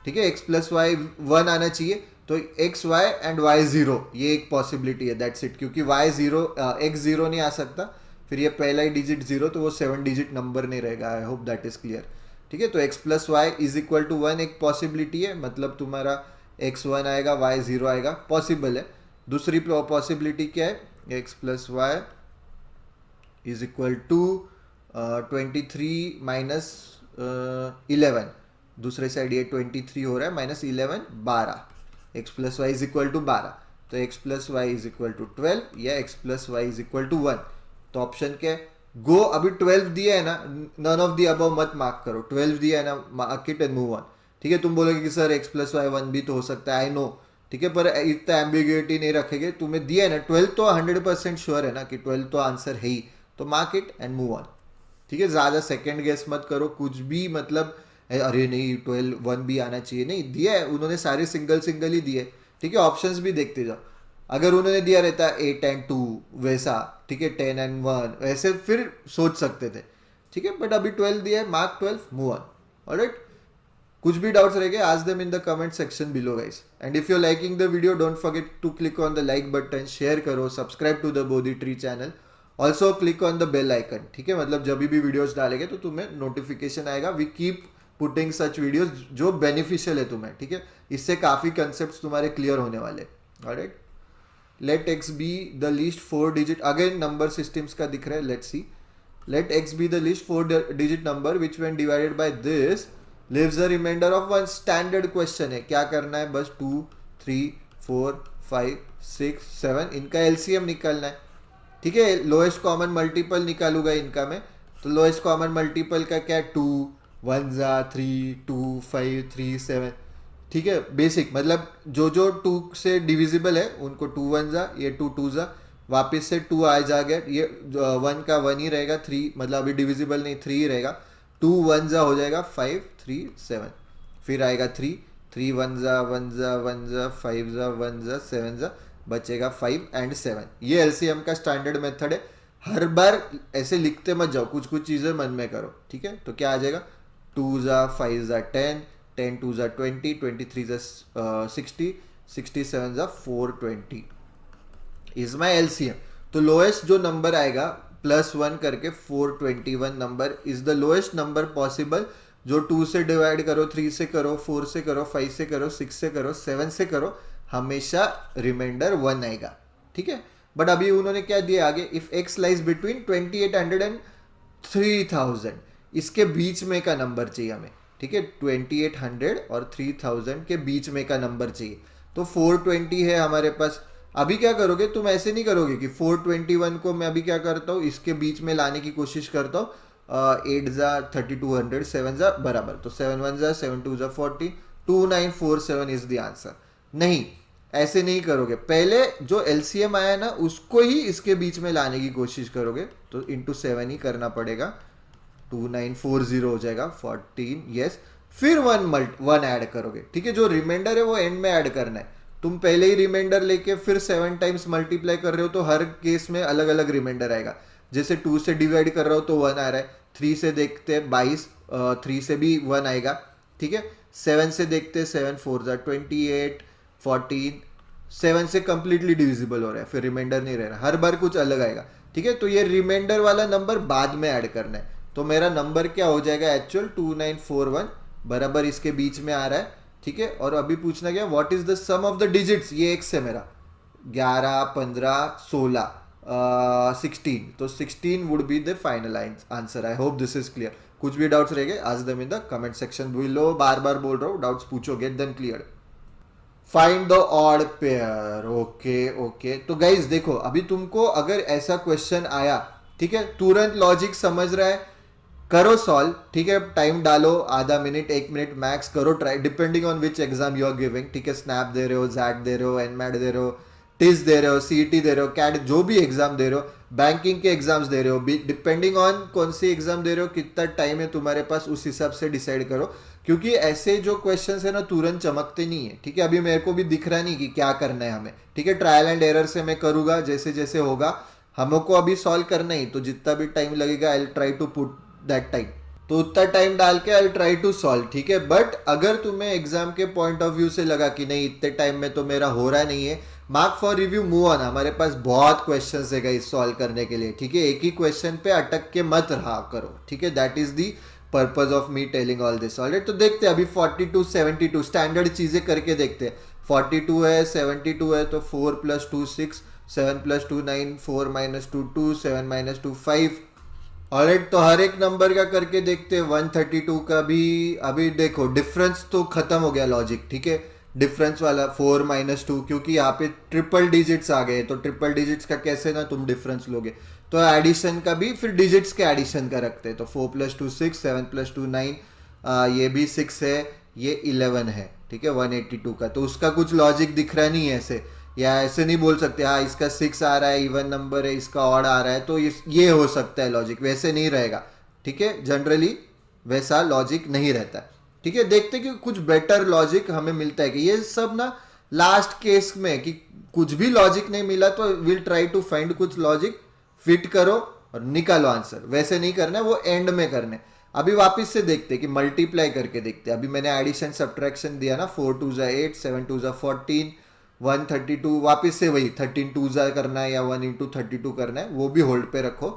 ठीक है, एक्स प्लस वाई 1 आना चाहिए, तो एक्स वाई एंड वाई 0, ये एक पॉसिबिलिटी है, दैट्स इट, क्योंकि वाई 0 एक्स 0 नहीं आ सकता, फिर ये पहला ही डिजिट 0, तो वो 7 डिजिट नंबर नहीं रहेगा। I hope that is clear, ठीक है। तो x plus y is equal to 1 एक पॉसिबिलिटी है, मतलब तुम्हारा एक्स 1 आएगा वाई 0 आएगा, पॉसिबल है। दूसरी पॉसिबिलिटी क्या है, x plus y is equal to 23 minus 11, दूसरे साइड ये 23 हो रहा है, minus 11 12, x plus y is equal to 12, तो x plus y is equal to 12 या x plus y is equal to 1। तो ऑप्शन क्या है, गो, अभी 12 दिया है ना, नन ऑफ दी अबव मत मार्क करो, 12 दिया है ना, mark it and move on, ठीक है। तुम बोलोगे कि सर एक्स प्लस वाई 1 भी तो हो सकता है, आई नो, ठीक है, पर इतना एम्बिग्यूटी नहीं रखेंगे, तुम्हें दिया है ना 12, तो 100% श्योर है ना कि 12 तो आंसर है ही, तो mark it and move on, ठीक है। ज़्यादा सेकंड गेस मत करो कुछ भी, मतलब अरे नहीं 12 1 भी आना चाहिए, नहीं दिया है उन्होंने, सारे सिंगल सिंगल ही दिए, ठीक है। ऑप्शंस भी देखते जाओ, अगर उन्होंने दिया रहता 8 एंड 2 वैसा, ठीक है 10 एंड 1 वैसे, फिर सोच सकते थे, ठीक है, बट अभी 12 दिया है, मार्क 12, मूव ऑन, ऑलराइट। कुछ भी डाउट्स रह गए, ask them in the comment section below guys, and if you're liking the video don't forget to click on the like button, share करो, subscribe to the Bodhi Tree channel, also click on the bell icon, ठीक है, मतलब जब भी videos डालेंगे तो तुम्हें notification आएगा, we keep putting such videos जो बेनिफिशियल है तुम्हें, ठीक है, इससे काफ़ी कंसेप्ट तुम्हारे क्लियर होने वाले, alright. Let x be the least 4 digit, again number systems का दिख रहा है, let's see, let x be the least 4 digit number which when divided by this leaves a remainder of 1, standard question है, क्या करना है, बस 2 3 4 5 6 7 इनका एलसीएम निकालना है, ठीक है, लोएस्ट कॉमन मल्टीपल निकालूंगा इनका मैं, तो लोएस्ट कॉमन मल्टीपल का क्या, 2 1 जा 3 2 5 3 7, ठीक है, बेसिक, मतलब जो जो 2 से डिविजिबल है उनको 2 1 जा, ये 2 2 जा, वापस से 2 आ जाएगा, ये 1 का 1 ही रहेगा, 3 मतलब अभी डिविजिबल नहीं 3 ही रहेगा, 2 1 जा हो जाएगा 5 3 7, फिर आएगा 3 3 1 जा 1 जा 1 जा 5 जा 1 जा 7 जा, बचेगा 5 एंड 7, ये एलसीएम का स्टैंडर्ड मेथड है। हर बार ऐसे लिखते मत जाओ, कुछ कुछ चीज़ें मन में करो, ठीक है। तो क्या आ जाएगा, 2 जा 5 जा 10 10 2 जा 20 23 जा 60 67 जा 420 इज माई एलसीएम। तो लोएस्ट जो नंबर आएगा +1 करके 421 number is the lowest number possible, जो 2 से डिवाइड करो, 3 से करो, 4 से करो, 5 से करो, 6 से करो, 7 से करो, हमेशा रिमाइंडर 1 आएगा, ठीक है। बट अभी उन्होंने क्या दिया आगे, if x lies between 2800 and 3000, इसके बीच में का नंबर चाहिए हमें, ठीक है, 2800 और 3000 के बीच में का नंबर चाहिए, तो 420 है हमारे पास। अभी क्या करोगे तुम, ऐसे नहीं करोगे कि 421 को मैं अभी क्या करता हूँ, इसके बीच में लाने की कोशिश करता हूँ, 8 जा 3200 7 जा बराबर, तो 7 1 जा 7 2 जा 40 2947 इज द आंसर। नहीं, ऐसे नहीं करोगे, पहले जो एलसीएम आया ना उसको ही इसके बीच में लाने की कोशिश करोगे, तो इंटू 7 ही करना पड़ेगा, 2940 हो जाएगा 14, यस, फिर 1 ऐड करोगे, ठीक है, जो रिमाइंडर है वो एंड में ऐड करना है। तुम पहले ही रिमाइंडर लेके फिर 7 टाइम्स मल्टीप्लाई कर रहे हो तो हर केस में अलग अलग रिमाइंडर आएगा, जैसे 2 से डिवाइड कर रहा हो तो 1 आ रहा है, 3 से देखते 22 3 से भी 1 आएगा, ठीक है, 7 से देखते 7 4 जा 28 14, 7 से कंप्लीटली डिविजिबल हो रहा है, फिर रिमाइंडर नहीं रह रहा, हर बार कुछ अलग आएगा, ठीक है। तो ये रिमाइंडर वाला नंबर बाद में ऐड करना है, तो मेरा नंबर क्या हो जाएगा एक्चुअल 2941 बराबर इसके बीच में आ रहा है, ठीक है। और अभी पूछना क्या, what is the sum of the digits, ये एक्स है मेरा, 11 15 16 16, तो 16 would be the final answer. I hope this is clear. कुछ भी डाउट्स रह गए आज them in the comment section below, बार बार बोल रहा हूँ, डाउट्स पूछो, get them clear. Find the odd pair. Okay okay, तो गाइज देखो, अभी तुमको अगर ऐसा क्वेश्चन आया, ठीक है, तुरंत लॉजिक समझ रहा है, करो सॉल्व, ठीक है, टाइम डालो, आधा मिनट 1 मिनट मैक्स, करो try, depending on which exam you are giving, ठीक है, स्नैप दे रहे हो, जैट दे रहे हो, एनमैट दे रहे हो, टिस दे रहे हो, सीईटी दे रहे हो, कैट, जो भी एग्जाम दे रहे हो, बैंकिंग के एग्जाम्स दे रहे हो, डिपेंडिंग ऑन कौन सी एग्जाम दे रहे हो, कितना टाइम है तुम्हारे पास, उस हिसाब से डिसाइड करो, क्योंकि ऐसे जो क्वेश्चंस है ना तुरंत चमकते नहीं है, ठीक है, अभी मेरे को भी दिख रहा नहीं कि क्या करना है हमें, ठीक है, ट्रायल एंड एरर से मैं करूंगा, जैसे जैसे होगा हमको अभी सॉल्व करना ही, तो जितना भी टाइम लगेगा I try to put that time, तो उतना टाइम डाल के आई ट्राई टू सॉल्व, ठीक है। बट अगर तुम्हें एग्जाम के पॉइंट ऑफ व्यू से लगा कि नहीं इतने टाइम में तो मेरा हो रहा नहीं है, mark for review, move on, हमारे पास बहुत क्वेश्चन है गाइस सॉल्व करने के लिए, ठीक है, एक ही क्वेश्चन पे अटक के मत रहा करो, ठीक है, that is the purpose of me telling all this, alright. तो देखते हैं अभी 42 72 स्टैंडर्ड चीजें करके देखते हैं। 42 है, 72 है, तो 4 + 2 6, 7 + 2 9, 4 - 2 2, 7 - 2 5। ऑलराइट, तो हर एक नंबर का करके देखते हैं। 132 का भी अभी देखो, डिफरेंस तो खत्म हो गया लॉजिक, ठीक है, डिफरेंस वाला 4 - 2, क्योंकि यहाँ पे ट्रिपल डिजिट्स आ गए, तो ट्रिपल डिजिट्स का कैसे ना तुम डिफरेंस लोगे, तो एडिशन का भी फिर डिजिट्स के एडिशन का रखते हैं, तो 4 + 2 6, 7 + 2 9, ये भी 6 है, ये 11 है, ठीक है, 182 का, तो उसका कुछ लॉजिक दिख रहा नहीं है ऐसे, या ऐसे नहीं बोल सकते हाँ इसका 6 आ रहा है, इवन नंबर है, इसका ऑड आ रहा है, तो ये हो सकता है लॉजिक, वैसे नहीं रहेगा, ठीक है, जनरली वैसा लॉजिक नहीं रहता है, ठीक है। देखते कि कुछ बेटर लॉजिक हमें मिलता है कि ये सब ना लास्ट केस में, कि कुछ भी लॉजिक नहीं मिला तो विल ट्राई टू फाइंड कुछ लॉजिक, फिट करो और निकालो आंसर, वैसे नहीं करना है, वो एंड में करने। अभी वापस से देखते कि मल्टीप्लाई करके देखते, अभी मैंने एडिशन सब्ट्रैक्शन दिया ना, 4 2 8, 7 2 14, 132, वापस से वही 13 2 करना है या 1 × 32 करना है, वो भी होल्ड पे रखो।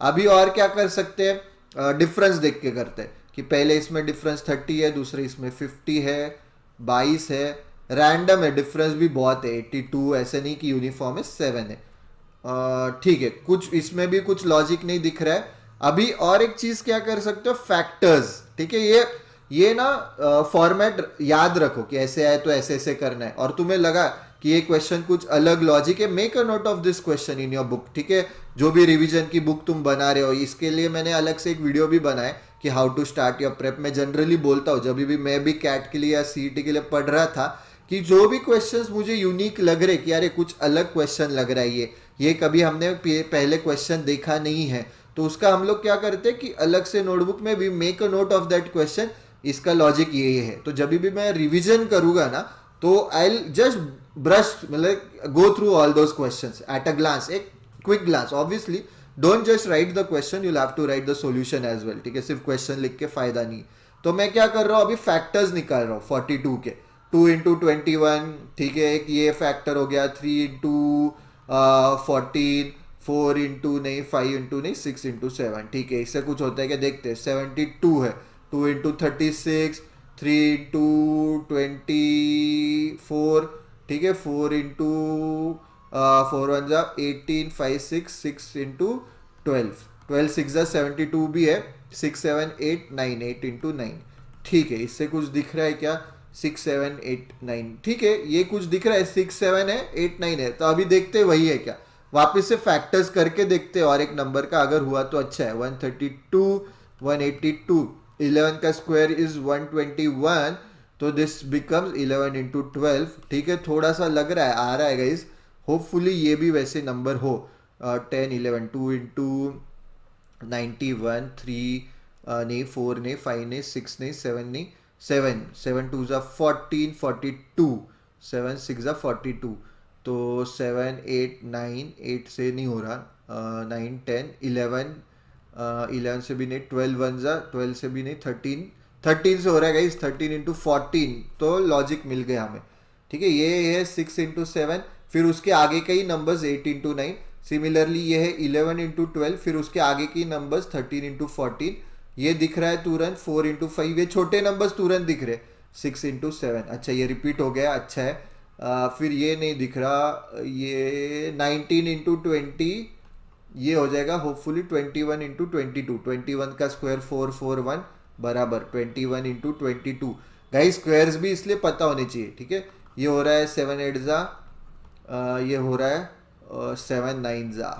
अभी और क्या कर सकते हैं, डिफरेंस देख के करते हैं कि पहले इसमें डिफरेंस 30 है, दूसरे इसमें 50 है, 22 है, रैंडम है, डिफरेंस भी बहुत है, 82, ऐसे नहीं कि यूनिफॉर्म है, 7 है, ठीक है, कुछ इसमें भी कुछ लॉजिक नहीं दिख रहा है। अभी और एक चीज क्या कर सकते हो, फैक्टर्स, ठीक है, ये ना फॉर्मेट याद रखो कि ऐसे आए तो ऐसे ऐसे करना है, और तुम्हें लगा कि ये क्वेश्चन कुछ अलग लॉजिक है, make a note of this question in your book, ठीक है, जो भी रिवीजन की बुक तुम बना रहे हो, इसके लिए मैंने अलग से एक वीडियो भी बनाया कि how to start your prep. मैं जनरली बोलता हूँ जब भी मैं भी कैट के लिए या सीईटी के लिए पढ़ रहा था, कि जो भी क्वेश्चंस मुझे यूनिक लग रहे कि यार कुछ अलग क्वेश्चन लग रहा है, ये कभी हमने पहले क्वेश्चन देखा नहीं है, तो उसका हम लोग क्या करते हैं कि अलग से नोटबुक में we make a note of that question, इसका लॉजिक ये है, तो जब भी मैं रिवीजन करूंगा ना, तो आई जस्ट ब्रश, मतलब go through all those questions at a glance, एक quick glance, obviously don't just write the question, you have to write the solution as well, ठीक है, सिर्फ क्वेश्चन लिख के फायदा नहीं। तो मैं क्या कर रहा हूँ, अभी फैक्टर्स निकाल रहा हूँ 42 के, 2 × 21, ठीक है, एक ये फैक्टर हो गया, 3 × 14, 4 × नहीं, 5 × नहीं, 6 × 7, ठीक है, इससे कुछ होता है क्या देखते हैं। 72 है, 2 × 36, 3 × 24, ठीक है, 4 × 4 1 18, 5 6, 6 × 12, 12 6 72 भी है, 6 7 8 9, 8 × 9, ठीक है, इससे कुछ दिख रहा है क्या, 6 7 8 9, ठीक है, ये कुछ दिख रहा है, 6 7 है, 8 9 है, तो अभी देखते हैं वही है क्या, वापस से फैक्टर्स करके देखते हैं, और एक नंबर का अगर हुआ तो अच्छा है। 132, 182, 11 का स्क्वायर इज 121, तो दिस बिकम्स 11 × 12, ठीक है, थोड़ा सा लग रहा है, आ रहा है गाइस, होपफुली ये भी वैसे नंबर हो, 10 11, 2 × 91, 3 नहीं, 4 नहीं, 5 नहीं, 6 नहीं, 7 नहीं, 7 7 2 14, 42, 7 6 42, तो 7 8 9, 8 से नहीं हो रहा, 9 10 11, 11 से भी नहीं, 12 1 12 से भी नहीं, 13 13 से हो रहा है गाइस, 13 × 14, तो लॉजिक मिल गया हमें, ठीक है, ये है 6 × 7, फिर उसके आगे के ही नंबर्स 8 × 9, सिमिलरली ये है 11 × 12, फिर उसके आगे की नंबर्स 13 × 14, ये दिख रहा है तुरंत 4 × 5, ये छोटे नंबर्स तुरंत दिख रहे, 6 × 7, अच्छा ये रिपीट हो गया, अच्छा है, फिर ये नहीं दिख रहा, ये 19 × 20, ये हो जाएगा होपफुली 21 × 22, 21 का स्क्वायर 441 बराबर 21 × 22, गाइस स्क्वायर्स भी इसलिए पता होने चाहिए, ठीक है, ये हो रहा है 7 8 जा, ये हो रहा है 7 9 जा,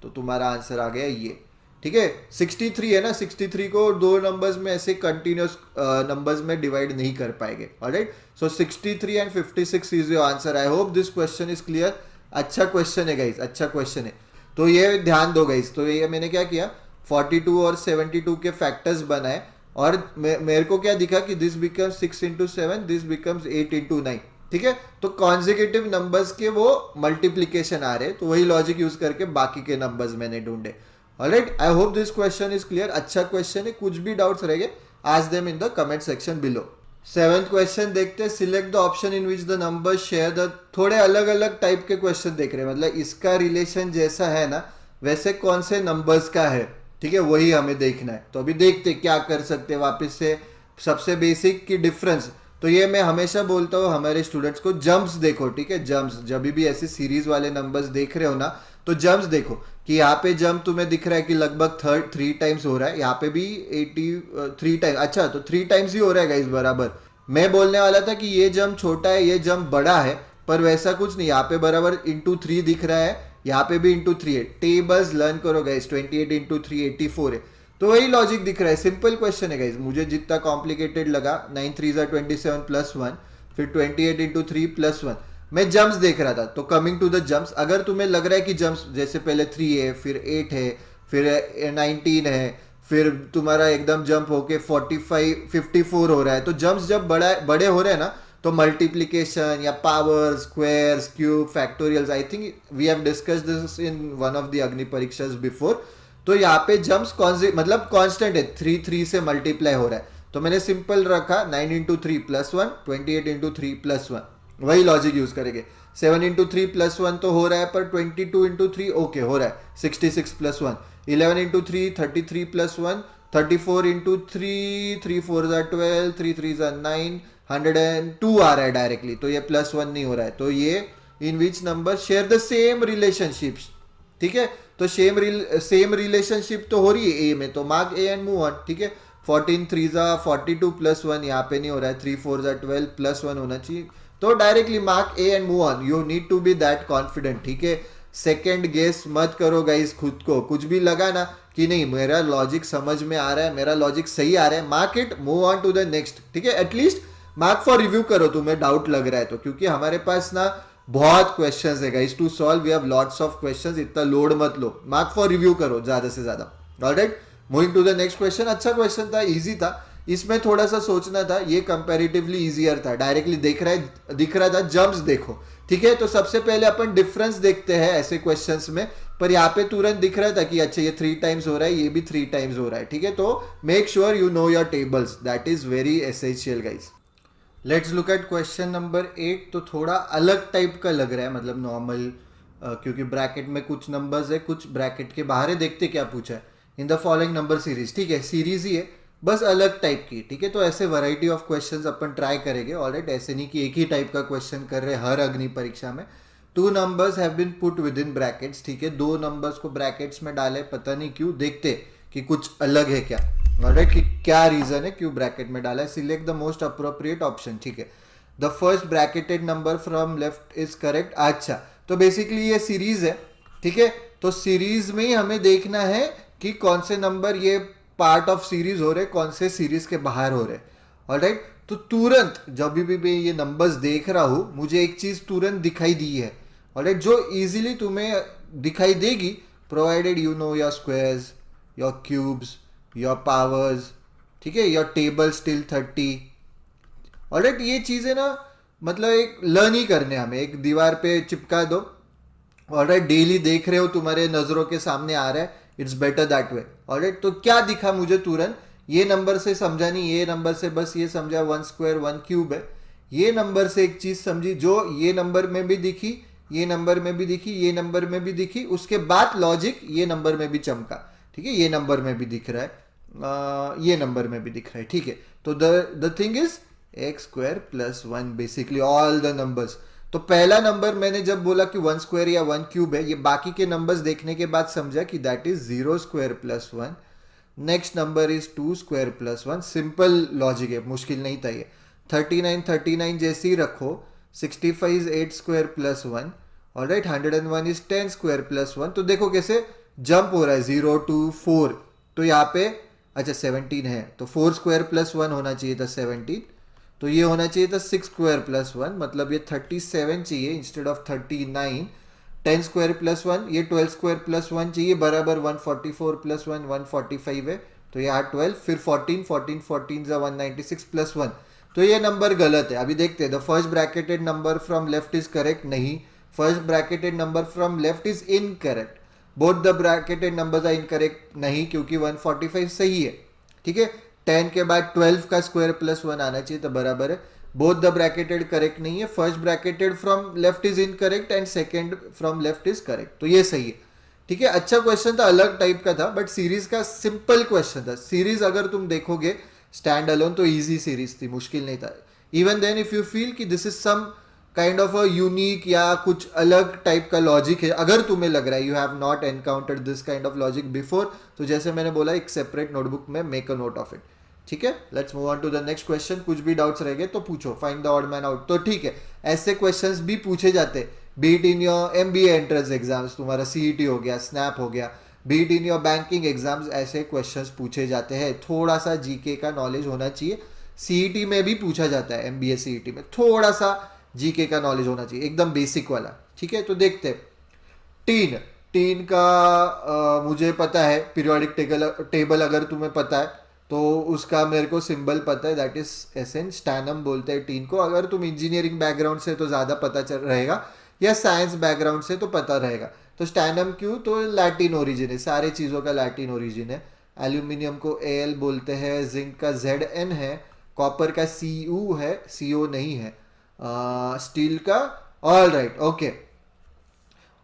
तो तुम्हारा आंसर आ गया ये। ठीक है, 63 है ना, 63 को दो नंबर्स में ऐसे कंटिन्यूस नंबर्स में डिवाइड नहीं कर पाएंगे। Alright, so 63 and 56 is your answer. I hope this question is clear. अच्छा क्वेश्चन है गाइस, अच्छा क्वेश्चन है। तो ये ध्यान दो गाइस, तो ये मैंने क्या किया, 42 और 72 के फैक्टर्स बनाए, और मेरे को क्या दिखा कि this becomes 6 into 7, this becomes 8 into 9। ठीक है, तो कॉन्जिक्यूटिव नंबर्स के वो मल्टीप्लीकेशन आ रहे, तो वही लॉजिक यूज करके बाकी के नंबर्स मैंने ढूंढे। Alright, I hope this question is clear. अच्छा क्वेश्चन है, कुछ भी डाउट्स रहेंगे ask them in the comment section below. Seventh question देखते हैं, select the option in which the number share the. थोड़े अलग अलग टाइप के क्वेश्चन देख रहे हैं, मतलब इसका रिलेशन जैसा है ना वैसे कौन से नंबर्स का है। ठीक है, वही हमें देखना है। तो अभी देखते क्या कर सकते हैं वापस से। सबसे बेसिक की डिफरेंस, तो ये मैं हमेशा बोलता हूँ हमारे स्टूडेंट्स को, जम्प्स देखो। ठीक है, जम्प्स जब भी ऐसे सीरीज वाले नंबर्स देख रहे हो ना, तो जम्प्स देखो कि यहाँ पे जंप तुम्हें दिख रहा है कि लगभग 3 टाइम्स हो रहा है, यहाँ पे भी 83 टाइम। अच्छा, तो 3 टाइम्स ही हो रहा है गाइस बराबर। मैं बोलने वाला था कि ये जंप छोटा है, ये जंप बड़ा है, पर वैसा कुछ नहीं। यहाँ पे बराबर इंटू 3 दिख रहा है, यहाँ पे भी इंटू 3 है। टेबल्स लर्न करो गाइस, 28 इंटू 3 84 है, तो वही लॉजिक दिख रहा है। सिंपल क्वेश्चन है गाइस, मुझे जितना कॉम्प्लिकेटेड लगा, 9 3 27 प्लस 1, फिर 28 इंटू 3 प्लस 1। मैं जम्प्स देख रहा था, तो कमिंग टू द जम्प्स, अगर तुम्हें लग रहा है कि जम्प्स जैसे पहले 3 है, फिर 8 है, फिर 19 है, फिर तुम्हारा एकदम जंप होके 45 54 हो रहा है, तो जंप्स जब बड़े हो रहे हैं ना, तो मल्टीप्लीकेशन या power, squares, cube, factorials, I think we have discussed this in one of the Agni Parikshas before. तो यहाँ पे जंप्स मतलब कांस्टेंट है, 3 से मल्टीप्लाई हो रहा है, तो मैंने सिंपल रखा 9 इंटू 3 प्लस 1, 28 इंटू 3 प्लस 1, वही लॉजिक यूज करेंगे। 7 इंटू 3 प्लस 1 तो हो रहा है, पर 22 इंटू 3 ओके हो रहा है, 66 प्लस 1। 11 इंटू 3 33 प्लस 1, 34 इंटू 3, 3 4 12, 3 3 9, 102 आ रहा है डायरेक्टली, तो ये प्लस 1 नहीं हो रहा है। तो ये in which number share the same relationships. ठीक है, तो सेम रिलेशनशिप तो हो रही है ए में, तो mark A and move on. ठीक है, 14 3 42 प्लस 1 यहाँ पे नहीं हो रहा है, 3 4 12 प्लस 1 होना चाहिए, तो directly mark A and move on. You need to be that confident. ठीक है, सेकेंड गेस मत करो गाइस खुद को। कुछ भी लगा ना कि नहीं मेरा लॉजिक समझ में आ रहा है, मेरा लॉजिक सही आ रहा है, mark it, move on to the next. ठीक है, एटलीस्ट मार्क फॉर रिव्यू करो, तुम्हें डाउट लग रहा है तो, क्योंकि हमारे पास ना बहुत क्वेश्चंस है guys to solve, we have lots of questions, इतना लोड मत लो, मार्क फॉर रिव्यू करो ज्यादा से ज्यादा। Alright, moving to the next question. अच्छा क्वेश्चन था, इजी था, इसमें थोड़ा सा सोचना था, ये कंपैरेटिवली इजियर था। डायरेक्टली दिख रहा था जंप्स देखो। ठीक है, तो सबसे पहले अपन डिफरेंस देखते हैं ऐसे क्वेश्चंस में, पर यहाँ पे तुरंत दिख रहा था कि अच्छा ये 3 टाइम्स हो रहा है, ये भी 3 टाइम्स हो रहा है। ठीक है, तो make sure you know your tables, that is very essential guys. Let's look at question number 8। तो थोड़ा अलग टाइप का लग रहा है, मतलब नॉर्मल, क्योंकि ब्रैकेट में कुछ नंबर्स है, कुछ ब्रैकेट के बाहर है। देखते क्या पूछा है, in the following number series. ठीक है, सीरीज ही है, बस अलग टाइप की। ठीक है, तो ऐसे variety of questions upon try करेंगे। ऑलराइट, ऐसे नहीं कि एक ही टाइप का क्वेश्चन कर रहे हर अग्नि परीक्षा में। 2 numbers have been put within brackets. ठीक है, 2 नंबर्स को ब्रैकेट्स में डाले, पता नहीं क्यों, देखते कि कुछ अलग है क्या। ऑलराइट, कि क्या रीजन है क्यों ब्रैकेट में डाला है। Select the most appropriate option. ठीक है, the first bracketed number from left is correct. अच्छा, तो बेसिकली ये सीरीज है। ठीक है, तो सीरीज में ही हमें देखना है कि कौन से नंबर ये पार्ट ऑफ सीरीज हो रहे, कौन से सीरीज के बाहर हो रहे। ऑलराइट, तो तुरंत जब भी मैं ये नंबर्स देख रहा हूं, मुझे एक चीज तुरंत दिखाई दी है। ऑलराइट, जो इजीली तुम्हें दिखाई देगी, provided you know your squares, your cubes, your powers. ठीक है, योर टेबल स्टिल 30। ऑलराइट, ये चीजें ना मतलब एक लर्न ही करने, हमें एक दीवार पे चिपका दो। ऑलराइट, डेली देख रहे हो, तुम्हारे नजरों के सामने आ रहा है, it's better that way. Alright, तो क्या दिखा मुझे तुरंत, ये नंबर से समझा नहीं, ये नंबर से बस ये समझा 1 स्क्वायर 1 क्यूब है। ये नंबर से एक चीज समझी जो ये नंबर में भी दिखी, ये नंबर में भी दिखी, ये नंबर में भी दिखी, उसके बाद लॉजिक ये नंबर में भी चमका। ठीक है, ये नंबर में भी दिख रहा है, ये नंबर में भी दिख रहा है। ठीक है, तो the thing is x square plus 1, basically all the numbers. तो पहला नंबर मैंने जब बोला कि 1 स्क्वायर या 1 क्यूब है, ये बाकी के नंबर्स देखने के बाद समझा कि that is 0 square plus 1। Next number is 2 square plus 1। Simple logic है, मुश्किल नहीं था ये। 39 39 जैसे ही रखो, 65 is 8 square plus 1, alright 101 is 10 square plus 1। तो देखो कैसे जंप हो रहा है 0 to 4। तो यहाँ पे अच्छा 17 है तो 4 स्क्वायर प्लस 1 होना चाहिए था 17, तो ये होना चाहिए था 6 स्क्वायर प्लस 1, मतलब ये 37 चाहिए इंस्टेड ऑफ 39। 10 स्क्वायर प्लस 1, ये 12 स्क्वायर प्लस 1 चाहिए, बराबर 144 प्लस 1 145 है, तो यहाँ 12, फिर 14 14 14 जा 196 प्लस 1। तो ये नंबर गलत है। अभी देखते हैं, the first bracketed number from left is correct, नहीं, first bracketed number from left is incorrect, both the bracketed numbers are incorrect, नहीं क्योंकि 145 सही है, ठीक है। 10 के बाद 12 का स्क्वायर प्लस 1 आना चाहिए, तो बराबर है। बोथ द ब्रैकेटेड करेक्ट नहीं है, first bracketed from left is incorrect and second from left is correct, तो ये सही है, ठीक है। अच्छा क्वेश्चन था, अलग टाइप का था, बट सीरीज का सिंपल क्वेश्चन था। सीरीज अगर तुम देखोगे स्टैंड अलोन तो इजी सीरीज थी, मुश्किल नहीं था। Even then if you feel कि this is some kind of a unique या कुछ अलग टाइप का लॉजिक है, अगर तुम्हें लग रहा है you have not encountered this kind of logic before, तो जैसे मैंने बोला एक सेपरेट नोटबुक में make a note of it, ठीक है। Let's move on to the next question. कुछ भी डाउट्स रह गए तो पूछो, find the odd man out, तो ठीक है, ऐसे क्वेश्चंस भी पूछे जाते, be it in your MBA entrance exams, तुम्हारा सीईटी हो गया, स्नैप हो गया, be it in your banking exams, ऐसे क्वेश्चंस पूछे जाते हैं। थोड़ा सा जीके का नॉलेज होना चाहिए, सीईटी में भी पूछा जाता है, एमबीए सीईटी में थोड़ा सा जीके का नॉलेज होना चाहिए, एकदम बेसिक वाला, ठीक है। तो देखते हैं, टीन टीन का मुझे पता है, पीरियोडिक टेबल अगर तुम्हें पता है तो उसका मेरे को सिंबल पता है, दैट इज एसएन, स्टैनम बोलते हैं टीन को। अगर तुम इंजीनियरिंग बैकग्राउंड से तो ज़्यादा पता चल रहेगा, या साइंस बैकग्राउंड से तो पता रहेगा। तो स्टैनम क्यों, तो लैटिन ओरिजिन है, सारे चीज़ों का लैटिन ओरिजिन है। एल्यूमिनियम को एल बोलते हैं, जिंक का जेड है, कॉपर का सी है, सी नहीं है, स्टील का, ऑल राइट ओके।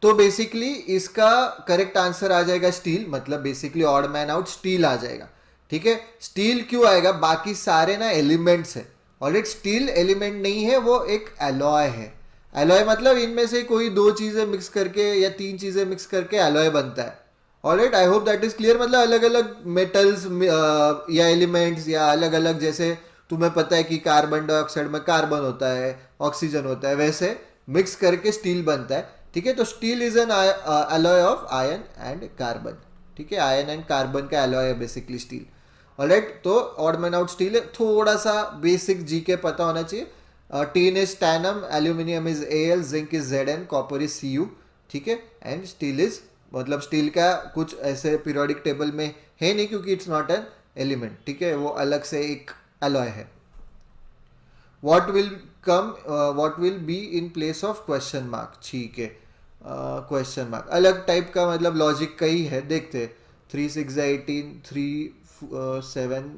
तो बेसिकली इसका करेक्ट आंसर आ जाएगा स्टील, मतलब basically odd man out steel आ जाएगा, ठीक है। स्टील क्यों आएगा, बाकी सारे ना एलिमेंट्स है, ऑलरेडी स्टील एलिमेंट नहीं है, वो एक एलॉय है। एलॉय मतलब इनमें से कोई दो चीजें मिक्स करके या तीन चीजें मिक्स करके एलॉय बनता है, alright. I hope that is clear. मतलब अलग अलग मेटल्स या एलिमेंट्स या अलग अलग, जैसे तुम्हें पता है कि कार्बन डाइऑक्साइड में कार्बन होता है, ऑक्सीजन होता है, वैसे मिक्स करके स्टील बनता है, ठीक है। तो steel is an alloy of iron and carbon, ठीक है। आयरन एंड कार्बन का एलॉय है बेसिकली स्टील, ऑलराइट। तो ऑड मैन आउट स्टील है, थोड़ा सा बेसिक जीके पता होना चाहिए। Tin is stannum, aluminium is L, zinc is Z, copper is C, ठीक है। एंड स्टील इज, मतलब स्टील का कुछ ऐसे पीरियोडिक टेबल में है नहीं क्योंकि इट्स नॉट एन एलिमेंट, ठीक है, वो अलग से एक एलॉय है। What will be in place of question mark, ठीक है। क्वेश्चन मार्क अलग टाइप का, मतलब लॉजिक का ही है, देखते हैं। 3 6 18, 3 7,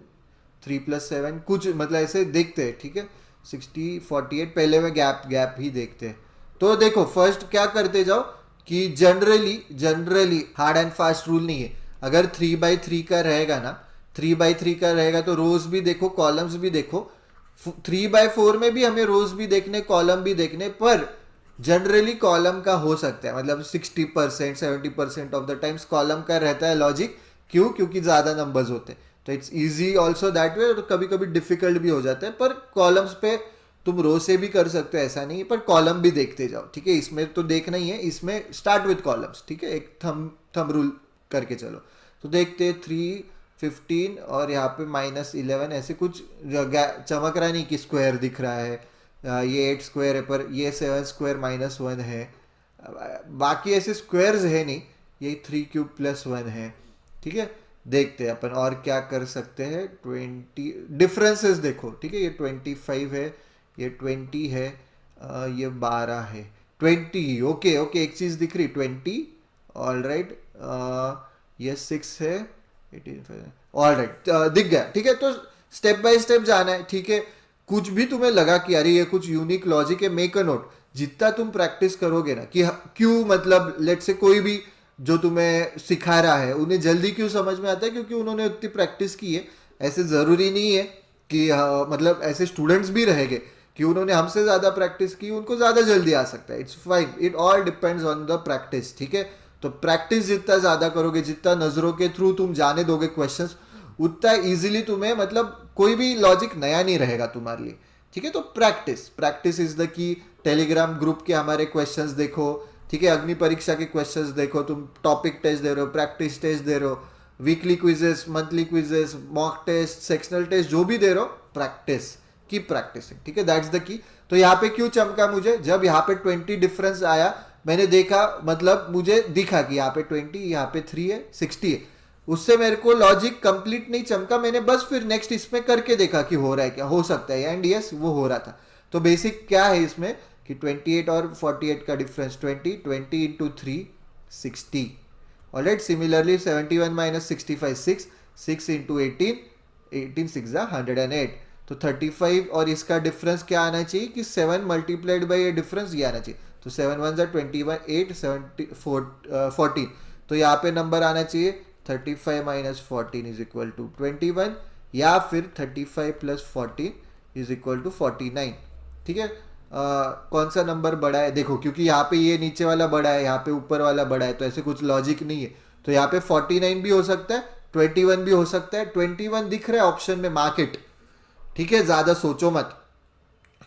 3 + 7 कुछ, मतलब ऐसे देखते हैं, ठीक है। 60 48, पहले में गैप ही देखते हैं। तो देखो फर्स्ट क्या करते जाओ कि generally hard and fast rule नहीं है। अगर 3/3 का रहेगा ना, 3/3 का रहेगा तो रोज भी देखो, कॉलम्स भी देखो। 3/4 में भी हमें रोज भी देखने, कॉलम भी देखने, पर जनरली कॉलम का हो सकता है, मतलब 60% 70% ऑफ द टाइम्स कॉलम का रहता है लॉजिक। क्यों, क्योंकि ज़्यादा नंबर्स होते हैं, तो it's easy also that way. और कभी कभी डिफिकल्ट भी हो जाता है, पर कॉलम्स पे तुम रो से भी कर सकते हो, ऐसा नहीं है, पर कॉलम भी देखते जाओ, ठीक है। इसमें तो देखना ही है, इसमें स्टार्ट विथ कॉलम्स, ठीक है, एक थम रूल करके चलो। तो देखते 3 15 और यहाँ पे -11, ऐसे कुछ चमक रहा नहीं कि स्क्वायर दिख रहा है, ये 8 स्क्वायर है, पर ये 7 स्क्वायर -1 है, बाकी ऐसे स्क्वायर्स है नहीं, ये 3³ + 1 है, ठीक है। देखते हैं अपन और क्या कर सकते हैं। 20 डिफरेंसेस देखो, ठीक है, ये 25 है, ये 20 है, ये 12 है, 20, ओके एक चीज दिख रही 20, ऑल राइट। ये 6 है, 18 ऑल राइट, दिख गया, ठीक है। तो स्टेप बाय स्टेप जाना है, ठीक है। कुछ भी तुम्हें लगा कि अरे ये कुछ यूनिक लॉजिक है, मेक अ नोट। जितना तुम प्रैक्टिस करोगे ना कि क्यों, मतलब लेट से कोई भी जो तुम्हें सिखा रहा है उन्हें जल्दी क्यों समझ में आता है, क्योंकि उन्होंने उतनी प्रैक्टिस की है। ऐसे ज़रूरी नहीं है कि मतलब ऐसे स्टूडेंट्स भी रहेंगे कि उन्होंने हमसे ज़्यादा प्रैक्टिस की, उनको ज़्यादा जल्दी आ सकता है, it's fine, it all depends on the practice, ठीक है। तो प्रैक्टिस जितना ज़्यादा करोगे, जितना नज़रों के थ्रू तुम जाने दोगे क्वेश्चंस, उतना इजीली तुम्हें, मतलब कोई भी लॉजिक नया नहीं रहेगा तुम्हारे लिए, ठीक है, तो practice is the key. Telegram group के हमारे क्वेश्चंस देखो, ठीक है, अग्नि परीक्षा के क्वेश्चंस देखो, तुम टॉपिक टेस्ट दे रहे हो, प्रैक्टिस टेस्ट दे रहे हो, weekly quizzes, monthly quizzes, mock test, sectional test, जो भी दे रहे हो, प्रैक्टिस की प्रैक्टिसिंग, ठीक है, दैट्स द की। तो यहाँ पे क्यों चमका मुझे, जब यहाँ पे 20 डिफरेंस आया, मैंने देखा, मतलब मुझे दिखा कि यहाँ पे 20, यहाँ पे 3 है, 60 है, उससे मेरे को लॉजिक कंप्लीट नहीं चमका, मैंने बस फिर नेक्स्ट इसमें करके देखा कि हो रहा है क्या, हो सकता है, एंड यस वो हो रहा था। तो बेसिक क्या है इसमें कि 28 और 48 का difference 20 into 3 60। Alright, similarly 71 minus 65 6 into 18 6 108। तो 35 और इसका डिफरेंस क्या आना चाहिए कि 7 मल्टीप्लाइड बाई ये डिफरेंस ये आना चाहिए। तो 7 1 21 8 14। तो यहाँ पे नंबर आना चाहिए 35 माइनस 14 इज इक्वल टू 21, या फिर 35 प्लस 14 इज इक्वल टू 49। ठीक है, कौन सा नंबर बड़ा है देखो, क्योंकि यहाँ पे ये नीचे वाला बड़ा है, यहाँ पे ऊपर वाला बड़ा है, तो ऐसे कुछ लॉजिक नहीं है। तो यहाँ पे 49 भी हो सकता है, 21 भी हो सकता है। 21 दिख रहा है ऑप्शन में, मार्केट, ठीक है, ज्यादा सोचो मत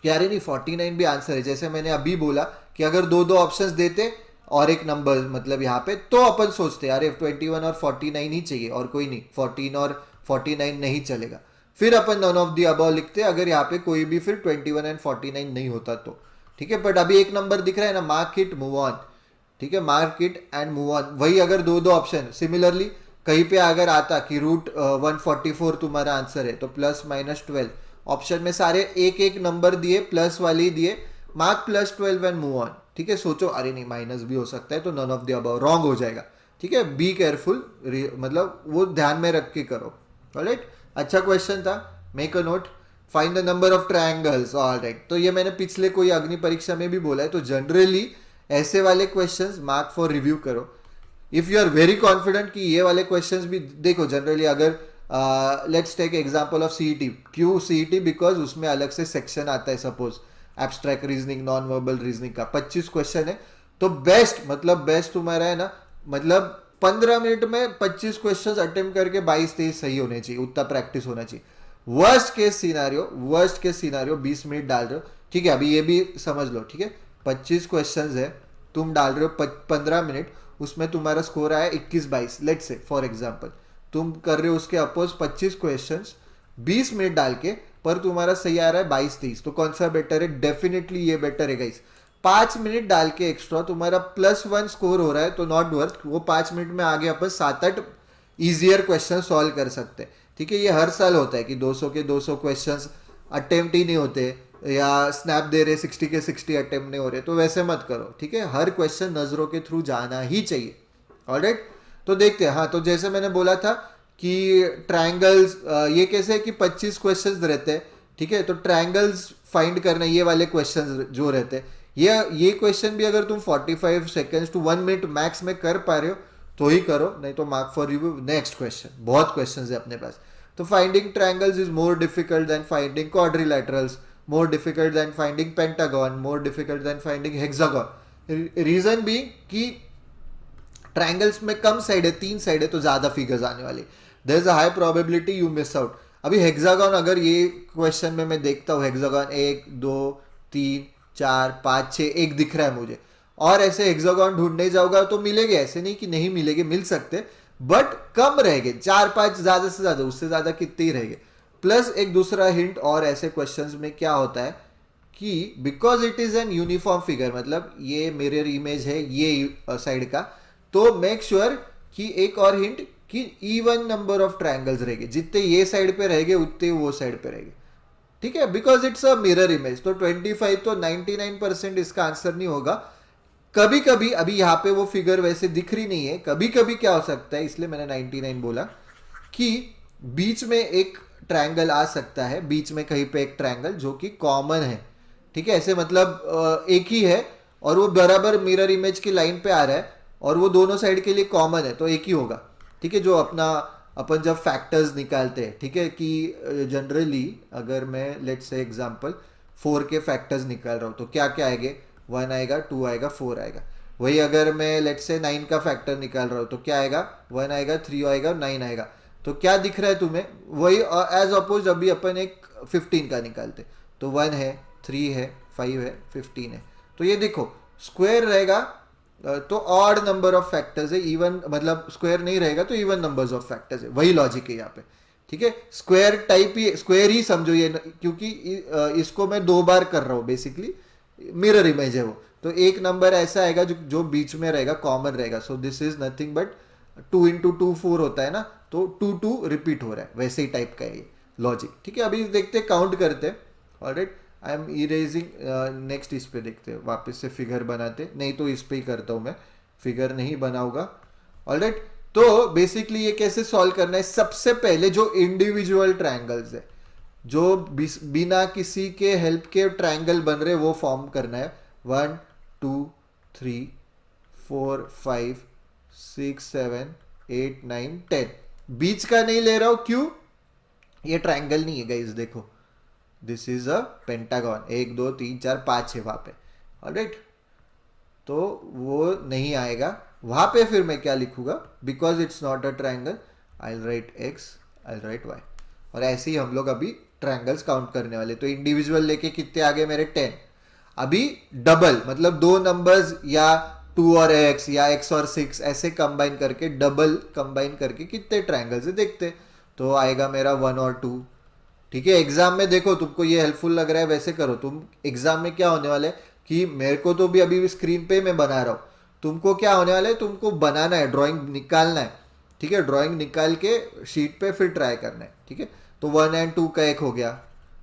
कि अरे नहीं 49 भी आंसर है। जैसे मैंने अभी बोला कि अगर दो दो ऑप्शंस देते और एक नंबर मतलब यहाँ पे, तो अपन सोचते अरे 21 और 49 ही चाहिए और कोई नहीं, 14 और 49 नहीं चलेगा, फिर अपन नन ऑफ दी अबव लिखते अगर यहाँ पे कोई भी फिर 21 एंड 49 नहीं होता तो। ठीक है, बट अभी एक नंबर दिख रहा है ना, मार्क इट मूव ऑन। ठीक है, mark it and move on. वही अगर दो दो ऑप्शन सिमिलरली कहीं पे अगर आता कि रूट 144 तुम्हारा आंसर है, तो प्लस माइनस 12 ऑप्शन में सारे एक एक नंबर दिए, प्लस वाले दिए, mark plus 12 and move on. ठीक है, सोचो अरे नहीं माइनस भी हो सकता है, तो none of the above wrong हो जाएगा। ठीक है, बी केयरफुल, मतलब वो ध्यान में रख के करो। ऑलराइट, अच्छा क्वेश्चन था, make a note. Find the number of triangles. Alright, तो ये मैंने पिछले कोई अग्नि परीक्षा में भी बोला है, तो जनरली ऐसे वाले क्वेश्चंस मार्क फॉर रिव्यू करो। If you are very confident कि ये वाले क्वेश्चंस भी देखो, जनरली अगर let's take example of CET. क्यों सीईटी? बिकॉज उसमें अलग से सेक्शन आता है, suppose abstract reasoning, non verbal reasoning का 25 क्वेश्चन है, तो बेस्ट मतलब बेस्ट तुम्हारा है ना, मतलब 15 मिनट में 25 क्वेश्चंस अटेम्प्ट करके 22-23 सही होने चाहिए, उतना प्रैक्टिस होना चाहिए। वर्स्ट केस सिनारियो 20 मिनट डाल रहे हो। ठीक है, अभी ये भी समझ लो, ठीक है, 25 क्वेश्चंस है, तुम डाल रहे हो 15 मिनट, उसमें तुम्हारा स्कोर आया 21-22, लेट्स से फॉर एग्जांपल, तुम कर रहे हो उसके अपोज 25 क्वेश्चंस 20 मिनट डाल के, पर तुम्हारा सही आ रहा है 22-23, तो कौन सा बेटर है? डेफिनेटली ये बेटर है गाइस। 5 मिनट डाल के एक्स्ट्रा तुम्हारा +1 स्कोर हो रहा है, तो नॉट वर्थ। वो 5 मिनट में आगे अपन 7-8 इजियर क्वेश्चन सॉल्व कर सकते हैं। ठीक है, ये हर साल होता है कि 200 के 200 क्वेश्चंस अटेम्प्ट ही नहीं होते, या स्नैप दे रहे 60 के 60 अटेम्प्ट नहीं हो रहे, तो वैसे मत करो। ठीक है, हर क्वेश्चन नजरों के थ्रू जाना ही चाहिए। ऑलराइट, तो देखते हैं। हाँ, तो जैसे मैंने बोला था कि ट्रायंगल्स, ये कैसे है कि 25 क्वेश्चंस रहते हैं। ठीक है, तो ट्रायंगल्स फाइंड करना, ये वाले क्वेश्चंस जो रहते हैं, ये क्वेश्चन भी अगर तुम 45 सेकेंड्स टू 1 मिनट मैक्स में कर पा रहे हो तो ही करो, नहीं तो mark for review next question. बहुत क्वेश्चंस है अपने पास। तो finding triangles is more difficult than finding quadrilaterals, more difficult than finding pentagon, more difficult than finding hexagon। Reason भी कि ट्रायंगल्स में कम साइड है, 3 साइड है, तो ज्यादा फिगर्स आने वाले, there is a high probability you miss out. अभी हेक्सागन, अगर ये क्वेश्चन में मैं देखता हूँ हेक्सागन 1 2 3 4 5 6 एक दिख रहा है मुझे, और ऐसे हेक्सागन ढूंढने जाऊंगा तो मिलेंगे, ऐसे नहीं कि नहीं मिलेंगे, मिल सकते, बट कम रहेंगे, 4-5 ज्यादा से ज्यादा, उससे ज्यादा कितने ही रहेंगे। प्लस एक दूसरा हिंट और ऐसे क्वेश्चंस में क्या होता है कि because it is an uniform figure, मतलब ये मिरर इमेज है ये साइड का, तो मेक श्योर कि एक और हिंट कि इवन नंबर ऑफ ट्रायंगल्स रहेंगे, जितने ये साइड पे रहेंगे उतने वो साइड पे रहेंगे। ठीक है, because it's a mirror image, तो 25 तो 99% इसका आंसर नहीं होगा। कभी कभी, अभी यहाँ पे वो फिगर वैसे दिख रही नहीं है, कभी कभी क्या हो सकता है, इसलिए मैंने 99 बोला, कि बीच में एक ट्रायंगल आ सकता है, बीच में कहीं पे एक ट्रायंगल जो कि कॉमन है। ठीक है, ऐसे मतलब एक ही है और वो बराबर मिरर इमेज की लाइन पे आ रहा है, और वो दोनों साइड के लिए कॉमन है, तो एक ही होगा। ठीक है, जो अपन जब फैक्टर्स निकालते हैं, ठीक है, कि जनरली अगर मैं लेट्स से एग्जांपल 4 के फैक्टर्स निकाल रहा हूँ, तो क्या क्या आएंगे? 1 आएगा, 2 आएगा, 4 आएगा। वही अगर मैं लेट्स से 9 का फैक्टर निकाल रहा हूँ, तो क्या आएगा? 1 आएगा, 3 आएगा, 9 आएगा। तो क्या दिख रहा है तुम्हें? वही एज अपोज अभी अपन एक 15 का निकालते, तो 1 है, 3 है, 5 है, 15 है। तो ये देखो स्क्वायर रहेगा तो ऑड नंबर ऑफ फैक्टर्स है, इवन मतलब स्क्वायर नहीं रहेगा तो इवन नंबर्स ऑफ फैक्टर्स है, वही लॉजिक है यहाँ पे। ठीक है, स्क्वायर टाइप ही, स्क्वायर ही समझो ये, क्योंकि इसको मैं 2 बार कर रहा हूँ बेसिकली, मिरर इमेज है वो। तो एक नंबर ऐसा आएगा जो जो बीच में रहेगा, कॉमन रहेगा। सो this is nothing but 2 into 2 4 होता है ना, तो 2 2 रिपीट हो रहा है, वैसे ही टाइप का है ये लॉजिक। ठीक है, अभी देखते काउंट करते हैं। Alright, I am erasing, next इस पे देखते हैं, वापस से फिगर बनाते, नहीं तो इस पे ही करता हूँ मैं, फिगर नहीं बनाऊंगा। ऑलराइट, तो बेसिकली ये कैसे सॉल्व करना है, सबसे पहले जो इंडिविजुअल ट्रायंगल्स है, जो बिना किसी के हेल्प के ट्रायंगल बन रहे वो फॉर्म करना है। 1 2 3 4 5 6 7 8 9 10, बीच का नहीं ले रहा हूं, क्यों, ये ट्रायंगल नहीं है गाइस, देखो दिस इज अ पेंटागन, 1 2 3 4 5 है वहां पे। ऑलराइट, तो वो नहीं आएगा वहां पे, फिर मैं क्या लिखूंगा, because it's not a triangle, I write x, I write y. और ऐसे ही हम लोग अभी ट्रायंगल्स काउंट करने वाले। तो इंडिविजुअल लेके कितने आगे मेरे 10, अभी डबल मतलब 2 नंबर्स या 2 और x या x और 6 ऐसे कंबाइन करके, डबल कंबाइन करके कितने ट्रायंगल्स है देखते। तो आएगा मेरा 1 और 2। ठीक है, एग्जाम में देखो तुमको ये हेल्पफुल लग रहा है वैसे करो। तुम एग्जाम में क्या होने वाला है कि मेरे को तो भी अभी स्क्रीन पे मैं बना रहा हूँ, तुमको क्या होने वाला है, तुमको बनाना है, ड्राइंग निकालना है। ठीक है, ड्राइंग निकाल के शीट पे फिर ट्राई करना है। ठीक है, तो 1 और 2 का एक हो गया।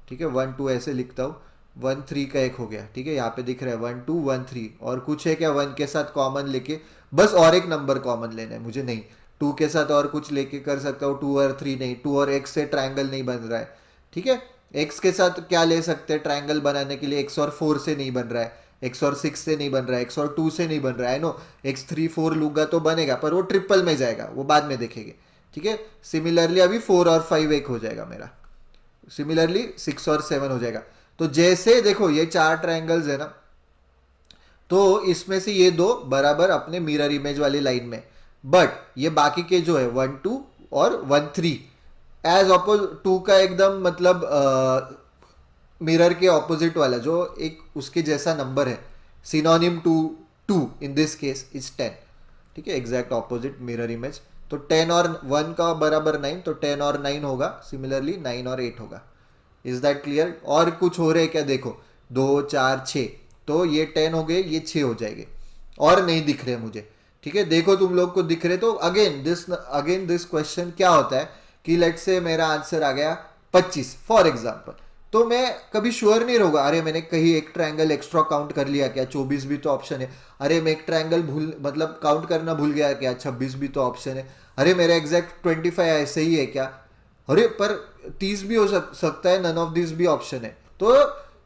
ठीक है, 1 2 ऐसे लिखता हूँ, 1 3 का एक हो गया। ठीक है, यहाँ पे दिख रहा है 1 2 1 3, और कुछ है क्या 1 के साथ कॉमन लेके, बस और एक नंबर कॉमन लेना है मुझे, नहीं 2 के साथ और कुछ लेके कर सकता हूँ, 2 और 3 नहीं, 2 और x से ट्रायंगल नहीं बन रहा है। ठीक है, x के साथ क्या ले सकते हैं ट्रायंगल बनाने के लिए, x और 4 से नहीं बन रहा है, x और 6 से नहीं बन रहा है, x और 2 से नहीं बन रहा है। नो, x 3 4 लूंगा तो बनेगा, पर वो ट्रिपल में जाएगा, वो बाद में देखेंगे। ठीक है, सिमिलरली अभी 4 और 5 एक हो जाएगा मेरा, सिमिलरली 6 और 7 हो जाएगा। तो जैसे देखो ये 4 ट्रायंगल्स है ना, तो इसमें से ये 2 बराबर अपने मिरर इमेज वाली लाइन में, बट ये बाकी के जो है 1 2 और 1 3 एज ऑपोज 2 का एकदम मतलब मिरर के ऑपोजिट वाला जो एक उसके जैसा नंबर है, synonym to 2 in this case is 10। ठीक है, एग्जैक्ट ऑपोजिट मिरर इमेज। तो 10 और 1 का बराबर 9, तो 10 और 9 होगा, सिमिलरली 9 और 8 होगा। Is that clear? और कुछ हो रहा है क्या, देखो 2 4 6, तो ये 10 हो गए, ये 6 हो जाएंगे, और नहीं दिख रहे मुझे। ठीक है, देखो तुम लोग को दिख रहे, तो अगेन दिस क्वेश्चन क्या होता है कि लेट से मेरा आंसर आ गया 25 फॉर एग्जाम्पल, तो मैं कभी श्योर नहीं रहूंगा, अरे मैंने कहीं एक ट्रायंगल एक्स्ट्रा काउंट कर लिया क्या, 24 भी तो ऑप्शन है, अरे मैं एक ट्रायंगल भूल मतलब काउंट करना भूल गया क्या, 26 भी तो ऑप्शन है, अरे मेरा एग्जैक्ट 25 ऐसे ही है क्या, अरे पर 30 भी हो सकता है, नन ऑफ दिस भी ऑप्शन है। तो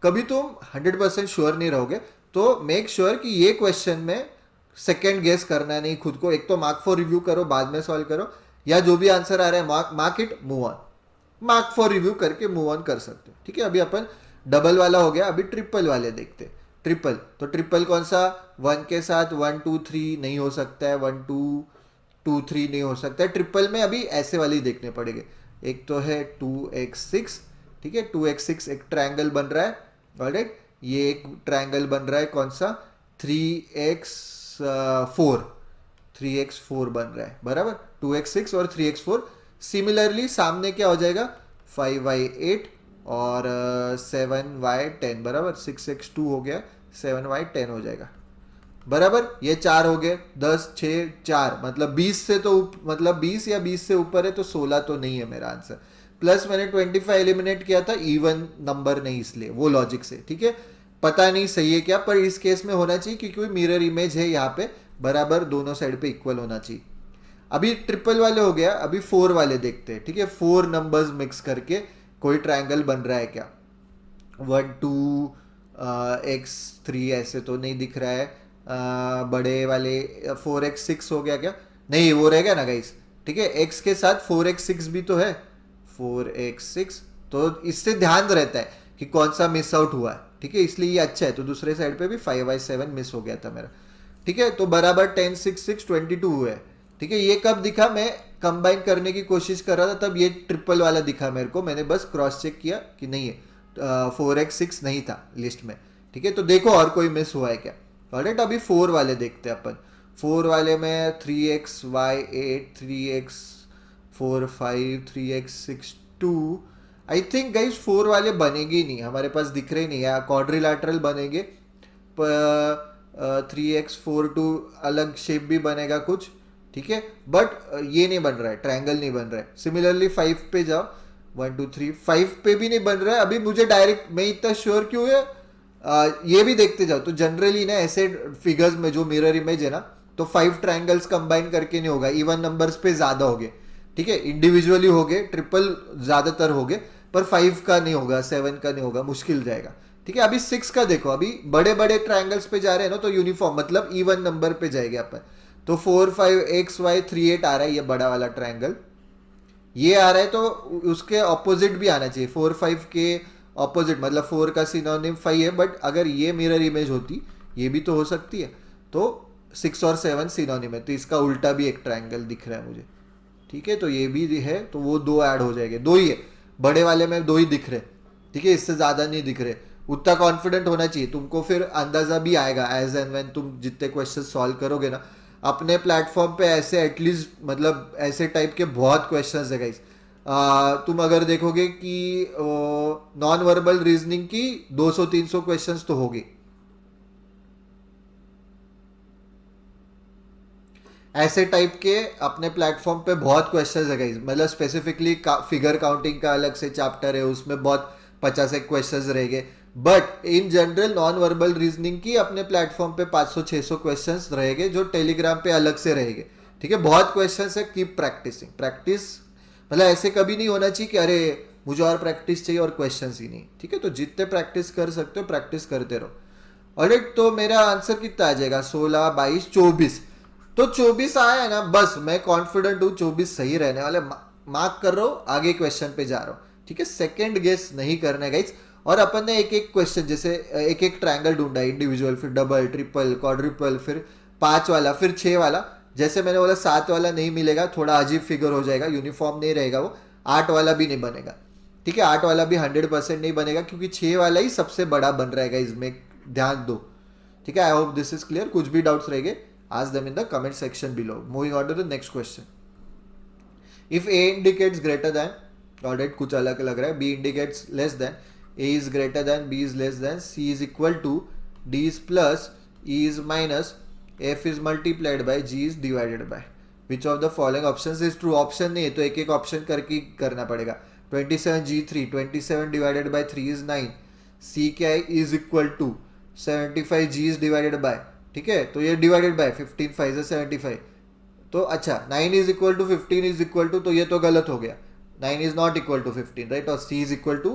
कभी तुम 100% श्योर नहीं रहोगे, तो मेक श्योर कि ये क्वेश्चन में सेकेंड गेस करना नहीं खुद को, एक तो मार्क फॉर रिव्यू करो, बाद में सॉल्व करो, या जो भी आंसर आ रहा है mark it, move on, mark for review करके मूव ऑन कर सकते हो। ठीक है, अभी अपन डबल वाला हो गया, अभी ट्रिपल वाले देखते हैं। ट्रिपल, तो ट्रिपल कौन सा, 1 के साथ 1 2 3 नहीं हो सकता है, 1 2 2 3 नहीं हो सकता है। ट्रिपल में अभी ऐसे वाले ही देखने पड़ेंगे, एक तो है 2x6। ठीक है, 2x6 एक ट्रायंगल बन रहा है। ऑलराइट, ये एक ट्रायंगल बन रहा है कौन सा, 3x4, 3x4 बन रहा है बराबर, 2x6 और 3x4। सिमिलरली सामने क्या हो जाएगा, 5y8 और 7y10 बराबर, 6x2 हो गया, 7y10 हो जाएगा बराबर, ये 4 हो गए, 10 6 4 मतलब 20 से तो मतलब 20 या 20 से ऊपर है, तो 16 तो नहीं है मेरा आंसर। प्लस मैंने 25 एलिमिनेट किया था, इवन नंबर नहीं, इसलिए वो लॉजिक से। ठीक है, पता नहीं सही है क्या, पर इस केस में होना चाहिए क्योंकि मिरर इमेज है यहाँ पे, बराबर दोनों साइड पे इक्वल होना चाहिए। अभी ट्रिपल वाले हो गया, अभी 4 वाले देखते हैं। ठीक है, 4 नंबर्स मिक्स करके कोई ट्रायंगल बन रहा है क्या, 1 2 x3 ऐसे तो नहीं दिख रहा है, बड़े वाले 4x6 हो गया क्या, नहीं वो रहेगा ना गाइस। ठीक है, x के साथ 4x6 भी तो है, 4x6, तो इससे ध्यान रहता है कि कौन सा मिस आउट हुआ है। ठीक है, इसलिए ये अच्छा है। तो दूसरे साइड पे भी 5y7 मिस हो गया था मेरा। ठीक है, तो बराबर 10 6 6 22 हुए। ठीक है, ये कब दिखा, मैं कंबाइन करने की कोशिश कर रहा था तब ये ट्रिपल वाला दिखा मेरे को, मैंने बस क्रॉस चेक किया कि नहीं है, 4x6 नहीं था लिस्ट में, ठीक है। तो देखो और कोई मिस हुआ है क्या। ऑलराइट, अभी 4 वाले देखते हैं अपन। 4 वाले में 3x y8, 3x4 5, 3x6 2। I think guys 4 वाले बनेंगे ही नहीं, हमारे पास दिख रहे नहीं है। क्वाड्रिलैटरल बनेंगे, 3x4 2 अलग शेप भी बनेगा कुछ, ठीक है। बट ये नहीं बन रहा है, ट्रायंगल नहीं बन रहा है। सिमिलरली 5 पे जाओ, 1 2 3, 5 पे भी नहीं बन रहा है। अभी मुझे डायरेक्ट, मैं इतना श्योर क्यों है, ये भी देखते जाओ तो जनरली ना ऐसे फिगर्स में जो मिरर इमेज है ना, तो 5 ट्रायंगल्स कंबाइन करके नहीं होगा, इवन नंबर्स पे ज्यादा हो गए, ठीक है। इंडिविजुअली हो गए, ट्रिपल ज्यादातर हो गए, पर 5 का नहीं होगा, 7 का नहीं होगा, मुश्किल जाएगा, ठीक है। अभी 6 का देखो, अभी बड़े बड़े ट्रायंगल्स पे जा रहे हैं ना, तो यूनिफॉर्म मतलब इवन नंबर पे जाएंगे अपन। तो 4 5 x y 3 8 आ रहा है, ये बड़ा वाला ट्रायंगल ये आ रहा है, तो उसके ऑपोजिट भी आना चाहिए। 4 5 के ऑपोजिट मतलब 4 का सिनोनिम 5 है, बट अगर ये मिरर इमेज होती, ये भी तो हो सकती है, तो 6 और 7 सिनोनिम है, तो इसका उल्टा भी एक ट्रायंगल दिख रहा है मुझे, ठीक है। तो ये भी है, तो वो 2 ऐड हो जाएंगे, 2 ही है बड़े वाले में, 2 ही दिख रहे, ठीक है। इससे ज़्यादा नहीं दिख रहे। उतना कॉन्फिडेंट होना चाहिए तुमको, फिर अंदाजा भी आएगा एज एंड व्हेन तुम जितने क्वेश्चन सॉल्व करोगे ना अपने प्लेटफॉर्म पे। ऐसे एटलीस्ट मतलब ऐसे टाइप के बहुत क्वेश्चंस है गाइस। तुम अगर देखोगे कि नॉन वर्बल रीजनिंग की 200-300 क्वेश्चंस तो होगी। ऐसे टाइप के अपने प्लेटफॉर्म पे बहुत क्वेश्चंस है गाइस, मतलब स्पेसिफिकली फिगर काउंटिंग का अलग से चैप्टर है, उसमें बहुत 50 एक क्वेश्चंस रहेंगे। But in general non verbal reasoning की अपने प्लेटफॉर्म पे 500-600 क्वेश्चंस रहेंगे, जो टेलीग्राम पे अलग से रहेंगे, ठीक है। बहुत क्वेश्चंस है, कीप प्रैक्टिसिंग। प्रैक्टिस मतलब ऐसे कभी नहीं होना चाहिए कि अरे मुझे और प्रैक्टिस चाहिए और क्वेश्चंस ही नहीं, ठीक है। तो जितने प्रैक्टिस कर सकते हो प्रैक्टिस करते रहो। ऑलराइट, तो मेरा आंसर कितना आ जाएगा, 16 22 24। तो 24 आया है ना, बस मैं कॉन्फिडेंट हूँ 24 सही रहने वाले। मार्क कर रहा हूँ, आगे क्वेश्चन पे जा रहा हूँ, ठीक है। सेकंड गेस नहीं करना है गाइस। और अपन ने एक एक क्वेश्चन, जैसे एक एक ट्रायंगल ढूंढा इंडिविजुअल, फिर डबल ट्रिपल क्वाड्रिपल, फिर 5 वाला, फिर 6 वाला। जैसे मैंने बोला 7 वाला नहीं मिलेगा, थोड़ा अजीब फिगर हो जाएगा, यूनिफॉर्म नहीं रहेगा वो। 8 वाला भी नहीं बनेगा, ठीक है। 8 वाला भी 100% नहीं बनेगा, क्योंकि 6 वाला ही सबसे बड़ा बन रहेगा इसमें, ध्यान दो, ठीक है। I hope this is clear. कुछ भी डाउट्स रहेंगे ask them in the comment section below. Moving on to the next question. If A indicates greater than, alright कुछ अलग लग रहा है, B indicates less than, A is greater than, B is less than, C is equal to, D is plus, E is minus, F is multiplied by, G is divided by. Which of the following options is true? Option नहीं है तो एक एक option करके करना पड़ेगा। 27G3, 27 divided by 3 is 9, C क्या है, is equal to 75G is divided by, ठीक है। तो ये डिवाइडेड बाय 15 5 से 75, तो अच्छा 9 is equal to 15 is equal to, तो ये तो गलत हो गया, 9 is not equal to 15, right. और C is equal to,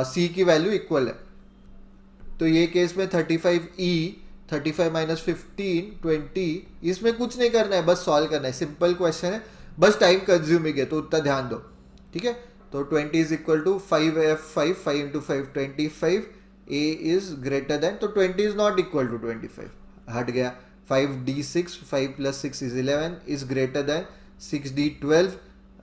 C की वैल्यू इक्वल है, तो ये केस में 35E, 35 माइनस 15 20, इसमें कुछ नहीं करना है, बस सॉल्व करना है, सिंपल क्वेश्चन है, बस टाइम कंज्यूमिंग है, तो उतना ध्यान दो, ठीक है। तो 20 is equal to 5F5, 5 into 5 25, A is greater than, तो 20 इज नॉट इक्वल टू 25, हट गया। 5D6, 5 plus 6 is 11 is greater then 6D12,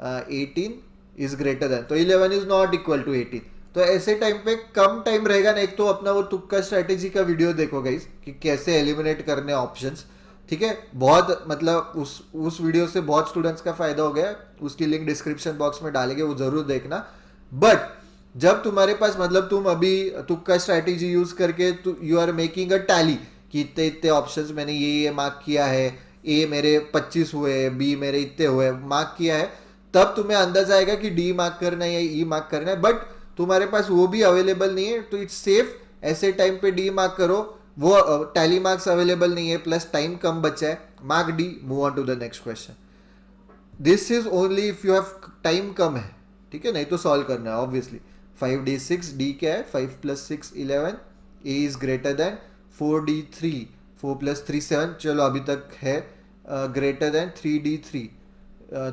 18 is greater than, तो 11 इज नॉट इक्वल टू 18। तो ऐसे टाइम पे कम टाइम रहेगा ना, एक तो अपना वो तुक्का स्ट्रेटेजी का वीडियो देखो गाइस कि कैसे एलिमिनेट करने ऑप्शंस, ठीक है। बहुत मतलब उस वीडियो से बहुत स्टूडेंट्स का फायदा हो गया, उसकी लिंक डिस्क्रिप्शन बॉक्स में डालेंगे, वो जरूर देखना। बट जब तुम्हारे पास मतलब तुम अभी तुक्का स्ट्रेटेजी यूज करके you are making a tally कि इतने इतने ऑप्शंस मैंने ये मार्क किया है, ए मेरे 25 हुए, बी मेरे इतने हुए, मार्क किया है, तब तुम्हें अंदाजा आएगा कि डी मार्क करना है या ई मार्क करना है। बट तुम्हारे पास वो भी अवेलेबल नहीं है, तो इट्स सेफ ऐसे टाइम पे डी मार्क करो, वो टैली मार्क्स अवेलेबल नहीं है, प्लस टाइम कम बचा है, mark D, move on to the next question. This is only if you have time कम है, ठीक है, नहीं तो सॉल्व करना है ऑब्वियसली। 5D6, डी क्या है, 5 plus 6 11, A is greater then 4D3, 4 plus 3 7, चलो अभी तक है, greater than 3D3,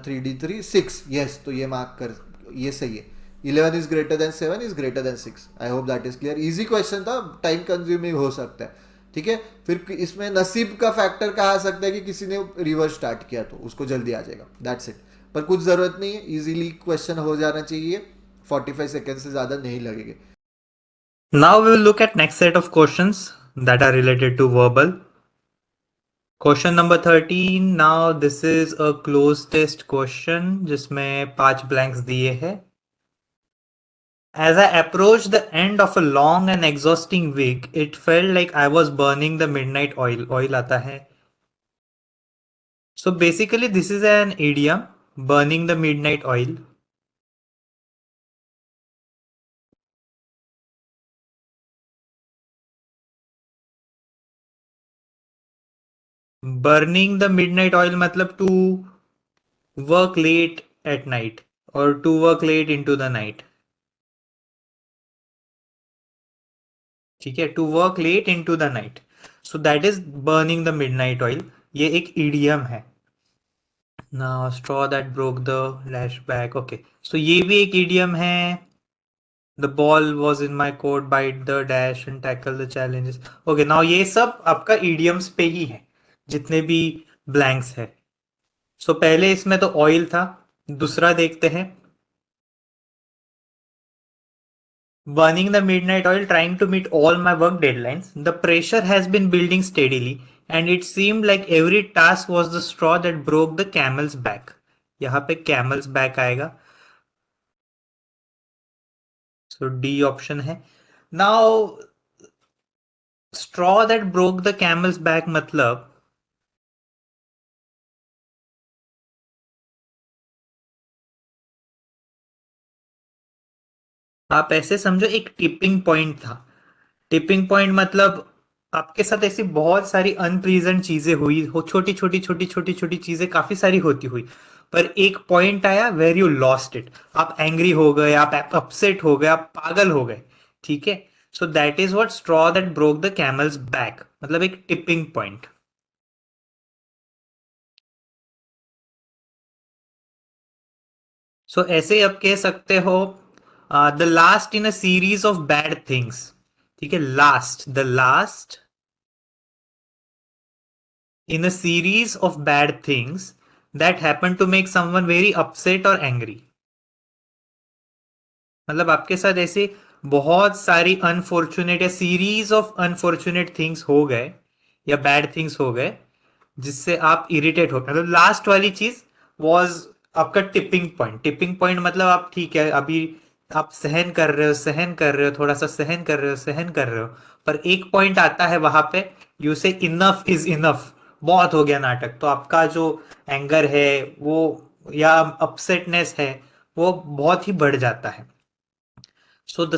3D3 6, yes, तो ये मार्क कर, ये सही है। 11 is greater then 7 is greater then 6। I hope that is clear. Easy question था, टाइम कंज्यूमिंग हो सकता है, ठीक है। फिर इसमें नसीब का फैक्टर कहा आ सकता है कि किसी ने रिवर्स स्टार्ट किया तो उसको जल्दी आ जाएगा, दैट्स इट। पर कुछ जरूरत नहीं है, इजीली क्वेश्चन हो जाना चाहिए, 45 सेकेंड से ज़्यादा नहीं लगेंगे। Now we will look at next set of questions that are related to verbal. Question number 13. Now this is a close test question जिसमें 5 blanks दिए हैं. As I approached the end of a long and exhausting week, it felt like I was burning the midnight oil. Oil आता है. So basically this is an idiom, burning the midnight oil. Burning the midnight oil मतलब to work late at night or to work late into the night. ठीक है, to work late into the night. So that is burning the midnight oil. ये एक idiom है. Now straw that broke the lash back. Okay, so ये भी एक idiom है. The ball was in my court, bite the dash and tackle the challenges. Okay, now ये सब आपका ईडियम्स पे ही है जितने भी ब्लैंक्स है. सो पहले इसमें तो ऑयल था. दूसरा देखते हैं. Burning the midnight oil, trying to meet all my work deadlines. The pressure has been building steadily, and it seemed like every task was the straw that broke the camel's back. यहाँ पे camel's back आएगा. So D option है. Now straw that broke the camel's back मतलब आप ऐसे समझो एक tipping point था. टिपिंग पॉइंट मतलब आपके साथ ऐसी बहुत सारी अनप्लीजेंट चीजें हुई हो, छोटी छोटी छोटी छोटी छोटी चीजें काफी सारी होती हुई, पर एक पॉइंट आया वेर यू लॉस्ट इट. आप एंग्री हो गए, आप अपसेट हो गए, आप पागल हो गए. ठीक है. So that is what straw that broke the camel's back मतलब एक टिपिंग पॉइंट. सो ऐसे अब कह सकते हो the last in a series of bad things. ठीक है, last, the last in a series of bad things that happen to make someone very upset or angry. मतलब आपके साथ ऐसे बहुत सारी अनफॉर्चुनेट या सीरीज ऑफ अनफॉर्चुनेट थिंग्स हो गए या बैड थिंग्स हो गए जिससे आप इरिटेट हो. मतलब लास्ट वाली चीज वॉज आपका टिपिंग पॉइंट. टिपिंग पॉइंट मतलब आप ठीक है अभी आप सहन कर रहे हो, सहन कर रहे हो, थोड़ा सा सहन कर रहे हो, सहन कर रहे हो, पर एक पॉइंट आता है वहां पे यू से इनफ इज इनफ. बहुत हो गया नाटक. तो आपका जो एंगर है वो या अपसेटनेस है वो बहुत ही बढ़ जाता है. So the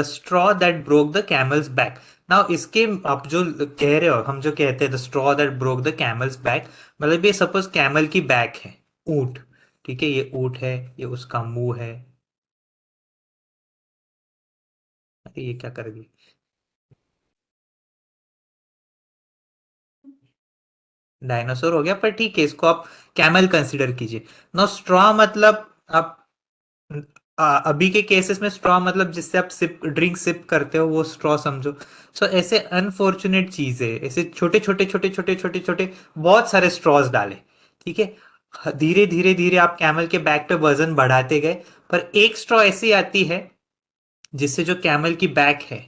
straw that broke the camel's back. Now इसके आप जो कह रहे हो, हम जो कहते हैं the straw that broke the camel's back मतलब ये सपोज कैमल की बैक है, ऊंट. ठीक है, ये ऊंट है, ये उसका मुंह है. अरे ये क्या कर गई. डायनासोर हो गया, पर ठीक है इसको आप कैमल कंसिडर कीजिए. नो स्ट्रॉ मतलब आप अभी के केसेस में स्ट्रॉ मतलब जिससे आप सिप ड्रिंक सिप करते हो वो स्ट्रॉ समझो. सो ऐसे अनफॉर्चुनेट चीजें, ऐसे छोटे छोटे छोटे छोटे छोटे छोटे बहुत सारे स्ट्रॉज डाले. ठीक है, धीरे धीरे धीरे आप कैमल के बैक पे वजन बढ़ाते गए, पर एक स्ट्रॉ ऐसी आती है जिससे जो कैमल की बैक है,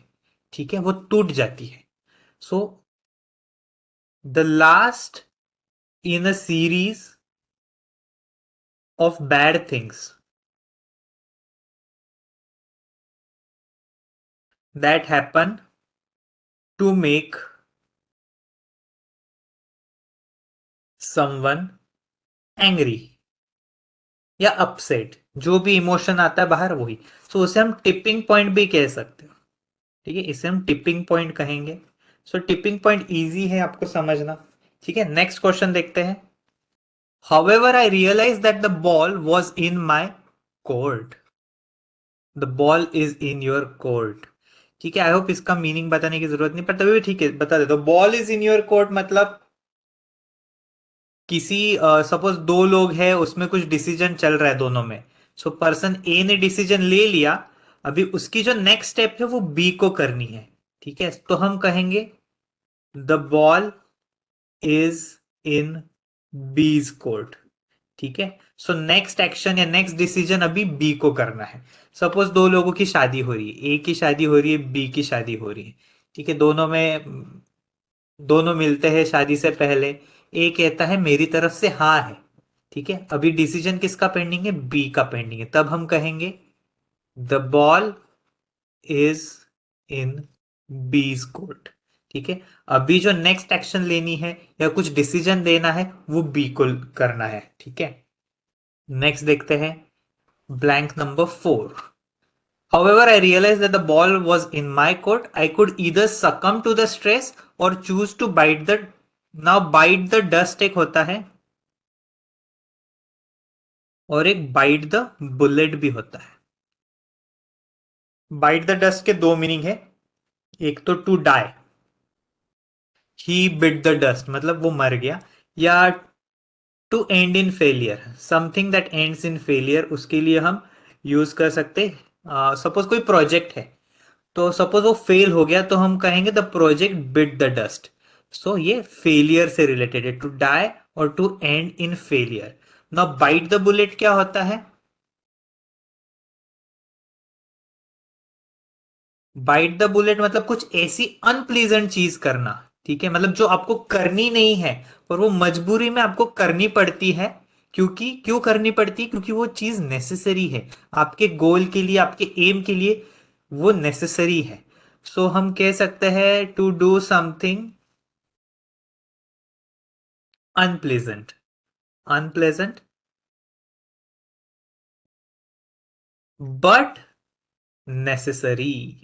ठीक है, वो टूट जाती है. So the last in a series of bad things that happen to make someone angry या अपसेट. जो भी इमोशन आता है बाहर वही. सो उसे हम टिपिंग पॉइंट भी कह सकते हो. ठीक है, इसे हम टिपिंग पॉइंट कहेंगे. सो टिपिंग पॉइंट इजी है आपको समझना. ठीक है, नेक्स्ट क्वेश्चन देखते हैं. However I realize that the ball was in my court. The ball is in your court. ठीक है, आई होप इसका मीनिंग बताने की जरूरत नहीं, पर तभी भी ठीक है बता देता हूँ. Ball is in your court मतलब किसी सपोज दो लोग हैं उसमें कुछ डिसीजन चल रहा है दोनों में. सो पर्सन ए ने डिसीजन ले लिया, अभी उसकी जो नेक्स्ट स्टेप है वो बी को करनी है. ठीक है, तो हम कहेंगे द बॉल इज इन बीज कोर्ट. ठीक है। सो नेक्स्ट एक्शन या नेक्स्ट डिसीजन अभी बी को करना है। सपोज दो लोगों की शादी हो रही है, ए की शादी हो रही है, बी की शादी हो रही है। ठीक है, दोनों मिलते हैं शादी से पहले। ए कहता है मेरी तरफ से हाँ है। ठीक है, अभी डिसीजन किसका पेंडिंग है? बी का पेंडिंग है। तब हम कहेंगे द बॉल इज इन बीज कोर्ट। ठीक है, अभी जो नेक्स्ट एक्शन लेनी है या कुछ डिसीजन देना है वो बी को करना है। ठीक है, नेक्स्ट देखते हैं blank number 4। However, I realized that the ball was in my court. I could either succumb to the stress or choose to bite the. Now bite the dust एक होता है और एक bite the bullet भी होता है। bite the dust के दो मीनिंग है। एक तो to die, he bit the dust मतलब वो मर गया, या to end in failure, something that ends in failure, उसके लिए हम यूज कर सकते। सपोज कोई प्रोजेक्ट है, तो सपोज वो फेल हो गया तो हम कहेंगे the project bit the dust. So ये फेलियर से रिलेटेड है, to die or to end in failure. Now bite the bullet क्या होता है? बाइट द बुलेट मतलब कुछ ऐसी अनप्लीजेंट चीज करना। ठीक है, मतलब जो आपको करनी नहीं है पर वो मजबूरी में आपको करनी पड़ती है। क्यों करनी पड़ती है? क्योंकि वो चीज नेसेसरी है आपके गोल के लिए, आपके एम के लिए वो नेसेसरी है। सो हम कह सकते हैं to do something unpleasant. Unpleasant but necessary.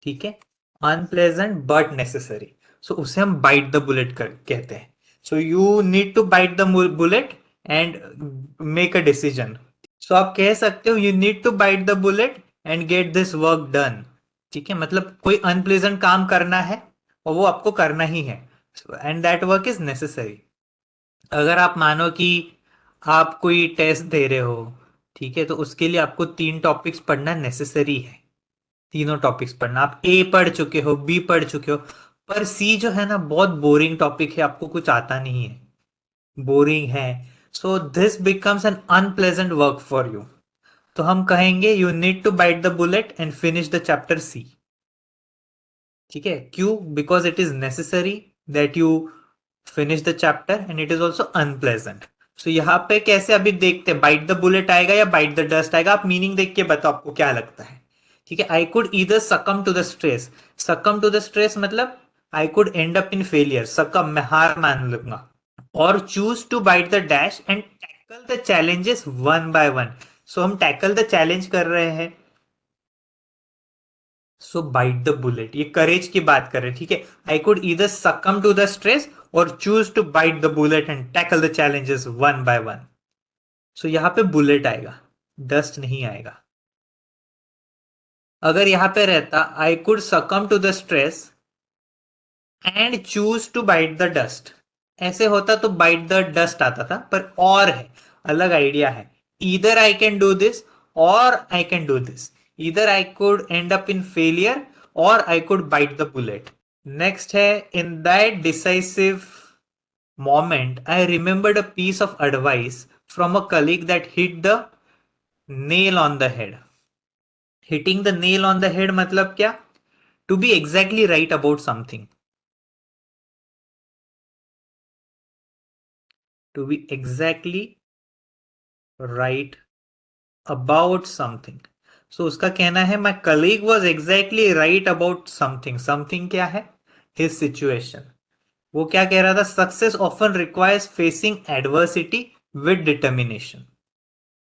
ठीक है, अनप्लेजेंट बट नेसेसरी। सो उसे हम बाइट द बुलेट कहते हैं। So you need to bite the bullet and make a decision. So आप कह सकते हो you need to bite the bullet and get this work done. ठीक है, मतलब कोई अनप्लेजेंट काम करना है और वो आपको करना ही है, and that work is necessary. अगर आप मानो कि आप कोई टेस्ट दे रहे हो, ठीक है, तो उसके लिए आपको 3 टॉपिक्स पढ़ना नेसेसरी है। तीनों टॉपिक्स पढ़ना, आप ए पढ़ चुके हो, बी पढ़ चुके हो, पर सी जो है ना बहुत बोरिंग टॉपिक है, आपको कुछ आता नहीं है, बोरिंग है। So this becomes an unpleasant work for you. तो हम कहेंगे you need to bite the bullet and finish the chapter C. ठीक है, क्यों? Because it is necessary that you finish the chapter and it is also unpleasant. So यहाँ पे कैसे अभी देखते हैं, बाइट द बुलेट आएगा या बाइट द डस्ट आएगा? आप मीनिंग देख के बताओ आपको क्या लगता है। ठीक है, I could either succumb to the stress. Succumb to the stress मतलब I could end up in failure, succumb मैं हार मान लूंगा। Or choose to bite the dash and tackle the challenges one by one. So हम tackle the challenge कर रहे हैं। सो bite the bullet, ये करेज की बात कर रहे हैं। ठीक है, I could either succumb to the stress or choose to bite the bullet and tackle the challenges one by one. So यहां पे बुलेट आएगा, डस्ट नहीं आएगा। अगर यहां पे रहता I could succumb to the stress and choose to bite the dust, ऐसे होता तो बाइट द डस्ट आता था, पर और है, अलग आइडिया है। Either I can do this or I can do this, either I could end up in failure or I could bite the bullet. Next है in that decisive moment I remembered a piece of advice from a colleague that hit the nail on the head. Hitting the nail on the head मतलब क्या? To be exactly right about something. To be exactly right about something. So उसका कहना है my colleague was exactly right about something. Something क्या है? His situation. वो क्या कह रहा था? Success often requires facing adversity with determination.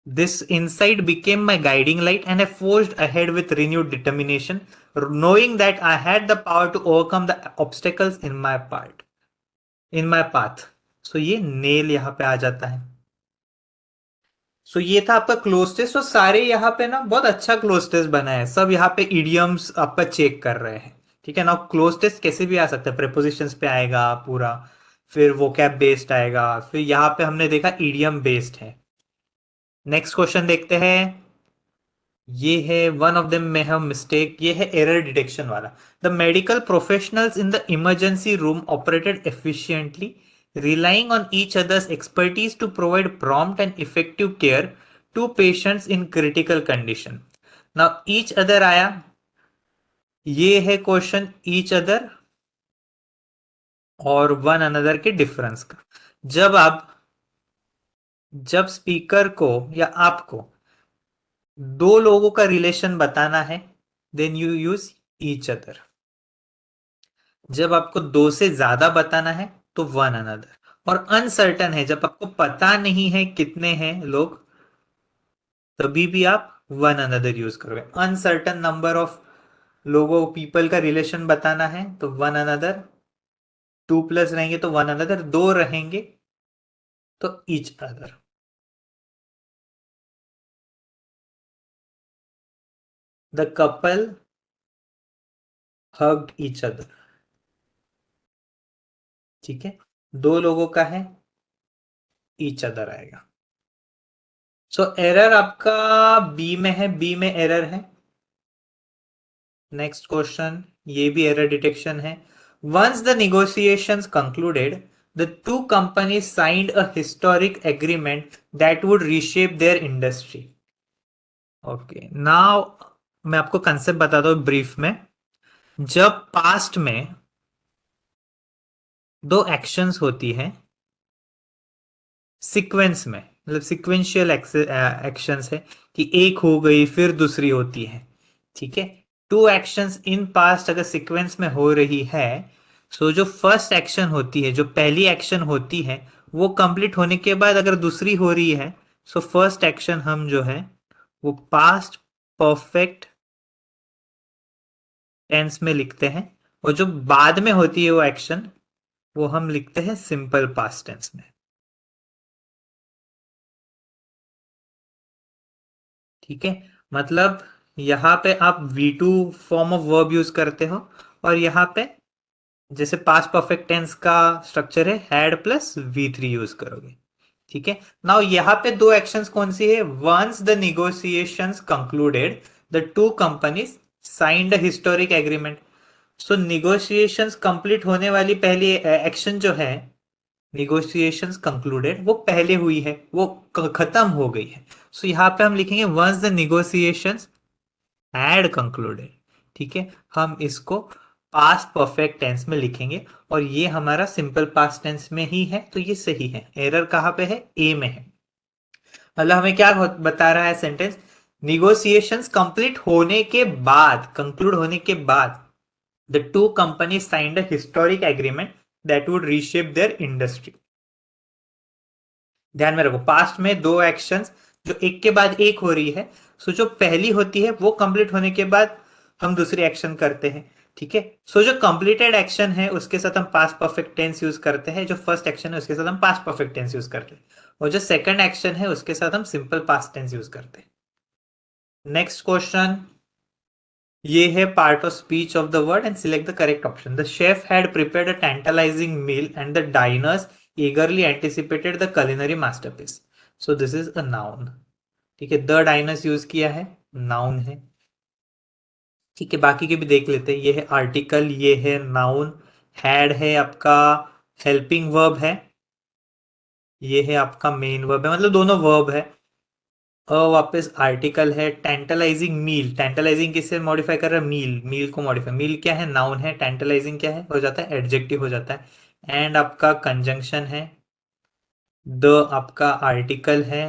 This insight became my guiding light and I forged ahead with renewed determination, knowing that I had the power to overcome the obstacles in my path. So ये nail यहाँ पे आ जाता है। सो ये था आपका cloze test. तो सारे यहाँ पे ना बहुत अच्छा क्लोज टेस्ट बना है, सब यहाँ पे इडियम्स आपका चेक कर रहे हैं। ठीक है ना, क्लोज टेस्ट कैसे भी आ सकता है, प्रेपोजिशंस पे आएगा पूरा, फिर वोकैब बेस्ड आएगा, फिर यहाँ पे हमने देखा इडियम बेस्ड है। नेक्स्ट क्वेश्चन देखते हैं। ये है वन ऑफ देम में है मिस्टेक, ये है एरर डिटेक्शन वाला। The medical professionals in the emergency room operated efficiently relying on each other's expertise to provide prompt and effective care to patients in critical condition. Now each other आया, ये है question each other और one another के difference का। जब speaker को या आपको दो लोगों का रिलेशन बताना है, then you use each other. जब आपको दो से ज्यादा बताना है तो वन अनदर। और अनसर्टन है, जब आपको पता नहीं है कितने हैं लोग, तभी भी आप वन अनदर यूज करोगे। अनसर्टन नंबर ऑफ लोगों पीपल का रिलेशन बताना है तो वन अनदर, टू प्लस रहेंगे तो वन अनदर, दो रहेंगे तो each other. The couple hugged each other. ठीक है, दो लोगों का है, ईच अदर आएगा। सो एरर आपका बी में है, बी में एरर है। नेक्स्ट क्वेश्चन, ये भी एरर डिटेक्शन है। Once the negotiations concluded, the two companies signed a historic agreement that would reshape their industry. Okay, now मैं आपको कंसेप्ट बताता हूं ब्रीफ में। जब पास्ट में दो एक्शंस होती हैं सीक्वेंस में, मतलब सिक्वेंशियल एक्शंस है कि एक हो गई फिर दूसरी होती है, ठीक है। टू एक्शंस इन पास्ट अगर सीक्वेंस में हो रही है, सो जो फर्स्ट एक्शन होती है, जो पहली एक्शन होती है, वो कंप्लीट होने के बाद अगर दूसरी हो रही है, सो फर्स्ट एक्शन हम जो है वो पास्ट परफेक्ट टेंस में लिखते हैं, और जो बाद में होती है वो एक्शन, वो हम लिखते हैं सिंपल पास्ट टेंस में। ठीक है, मतलब यहां पे आप V2 form of verb use करते हो, और यहां पे जैसे पास्ट परफेक्ट टेंस का स्ट्रक्चर है, हैड प्लस V3 यूज करोगे। ठीक है, नाउ यहां पे दो एक्शंस कौन सी है? Once the negotiations concluded, the two companies signed a historic agreement. So negotiations complete होने वाली पहली एक्शन जो है, निगोशिएशंस कंक्लूडेड, वो पहले हुई है, वो खत्म हो गई है। सो यहां पे हम लिखेंगे once the negotiations had concluded. ठीक है, हम इसको पास्ट परफेक्ट टेंस में लिखेंगे, और ये हमारा सिंपल पास्ट टेंस में ही है, तो ये सही है। एरर कहां पे है? ए में है। मतलब हमें क्या बता रहा है सेंटेंस? निगोशिएशंस कंप्लीट होने के बाद, कंक्लूड होने के बाद, the two company signed a historic agreement that would reshape their industry. ध्यान में रखो, पास्ट में दो एक्शंस जो एक के बाद एक हो रही है, सो जो पहली होती है वो कंप्लीट होने के बाद हम दूसरी एक्शन करते हैं। ठीक है, सो जो कंप्लीटेड एक्शन है उसके साथ हम पास्ट परफेक्ट टेंस यूज करते हैं, जो फर्स्ट एक्शन है उसके साथ हम पास्ट परफेक्ट टेंस यूज करते हैं, और जो सेकंड एक्शन है उसके साथ हम सिंपल पास्ट टेंस यूज करते हैं। नेक्स्ट क्वेश्चन, ये है part of speech of the word and select the correct option. The chef had prepared a tantalising meal and the diners eagerly anticipated the culinary masterpiece. So this is a noun. ठीक है, the diners use किया है, noun है। ठीक है, बाकी के भी देख लेते हैं। ये है आर्टिकल, ये है नाउन, हैड है आपका हेल्पिंग वर्ब है, ये है आपका मेन वर्ब है, मतलब दोनों वर्ब है। वापस आर्टिकल है, टेंटलाइजिंग मील, टेंटलाइजिंग किससे मॉडिफाई कर रहा है? मील, मील को मॉडिफाई, मील क्या है? नाउन है, टेंटलाइजिंग क्या है? हो जाता है एडजेक्टिव हो जाता है। एंड आपका कंजंक्शन है, द आपका आर्टिकल है,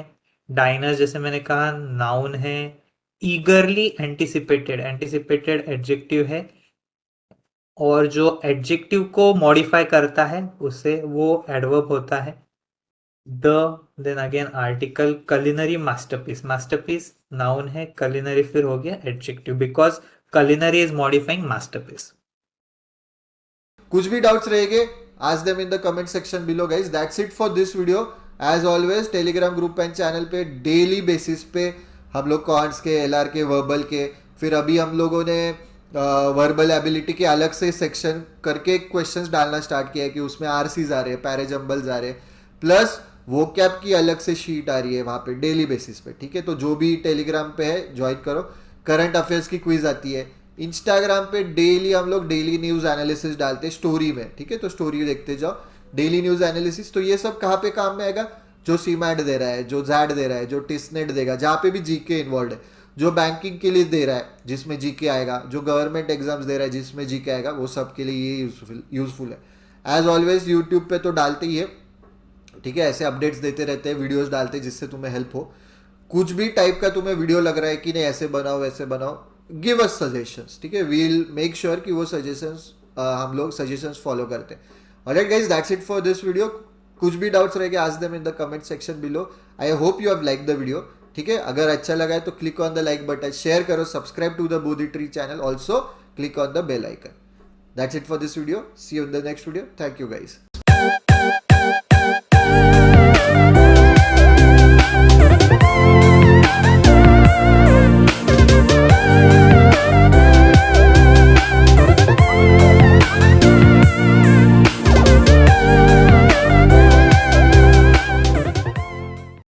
डाइनर जैसे मैंने कहा नाउन है, ईगरली एंटिसिपेटेड, एंटिसिपेटेड एडजेक्टिव है, और जो एडजेक्टिव को मॉडिफाई करता है उसे वो एडवर्ब होता है the. Then again article, culinary masterpiece, masterpiece noun है, कलिनरी फिर हो गया adjective, because culinary is modifying masterpiece. कुछ भी डाउट्स रहेंगे, ask them in the comment section below guys. That's it for this video. as always Telegram group and channel पे daily basis पे हम लोग कॉन्ट्स के, एलआर के, वर्बल के, फिर अभी हम लोगों ने वर्बल एबिलिटी के अलग से सेक्शन करके क्वेश्चंस डालना स्टार्ट किया है कि उसमें आरसीज आ रहे हैं, पैराजम्बल्स आ रहे हैं, प्लस वो कैप की अलग से शीट आ रही है वहाँ पे डेली बेसिस पे। ठीक है, तो जो भी टेलीग्राम पे है ज्वाइन करो। करंट अफेयर्स की क्विज आती है। इंस्टाग्राम पे डेली हम लोग डेली न्यूज़ एनालिसिस डालते हैं स्टोरी में। ठीक है, तो स्टोरी देखते जाओ। डेली न्यूज एनालिसिस, तो ये सब कहाँ पे काम में आएगा? जो सीमैट दे रहा है, जो जैड दे रहा है, जो टिसनेट देगा, जहाँ पे भी जीके इन्वॉल्व है, जो बैंकिंग के लिए दे रहा है जिसमें जीके आएगा, जो गवर्नमेंट एग्जाम्स दे रहा है जिसमें जीके आएगा, वो सब के लिए ये यूजफुल है। एज ऑलवेज यूट्यूब पे तो डालते ही है, ठीक है, ऐसे अपडेट्स देते रहते हैं, वीडियोस डालते हैं जिससे तुम्हें हेल्प हो। कुछ भी टाइप का तुम्हें वीडियो लग रहा है कि नहीं ऐसे बनाओ वैसे बनाओ, गिव अस सजेशंस, ठीक है, वील मेक श्योर कि वो सजेशंस हम लोग सजेशंस फॉलो करते हैं। All right guys, that's it for this video. कुछ भी डाउट्स रह गए आज them in the comment section below. I hope you have like the video, ठीक है। अगर अच्छा लगा है तो click on the like button, share करो, subscribe to the Bodhi tree channel, also click on the bell icon. That's it for this video. See you in the next video. Thank you guys.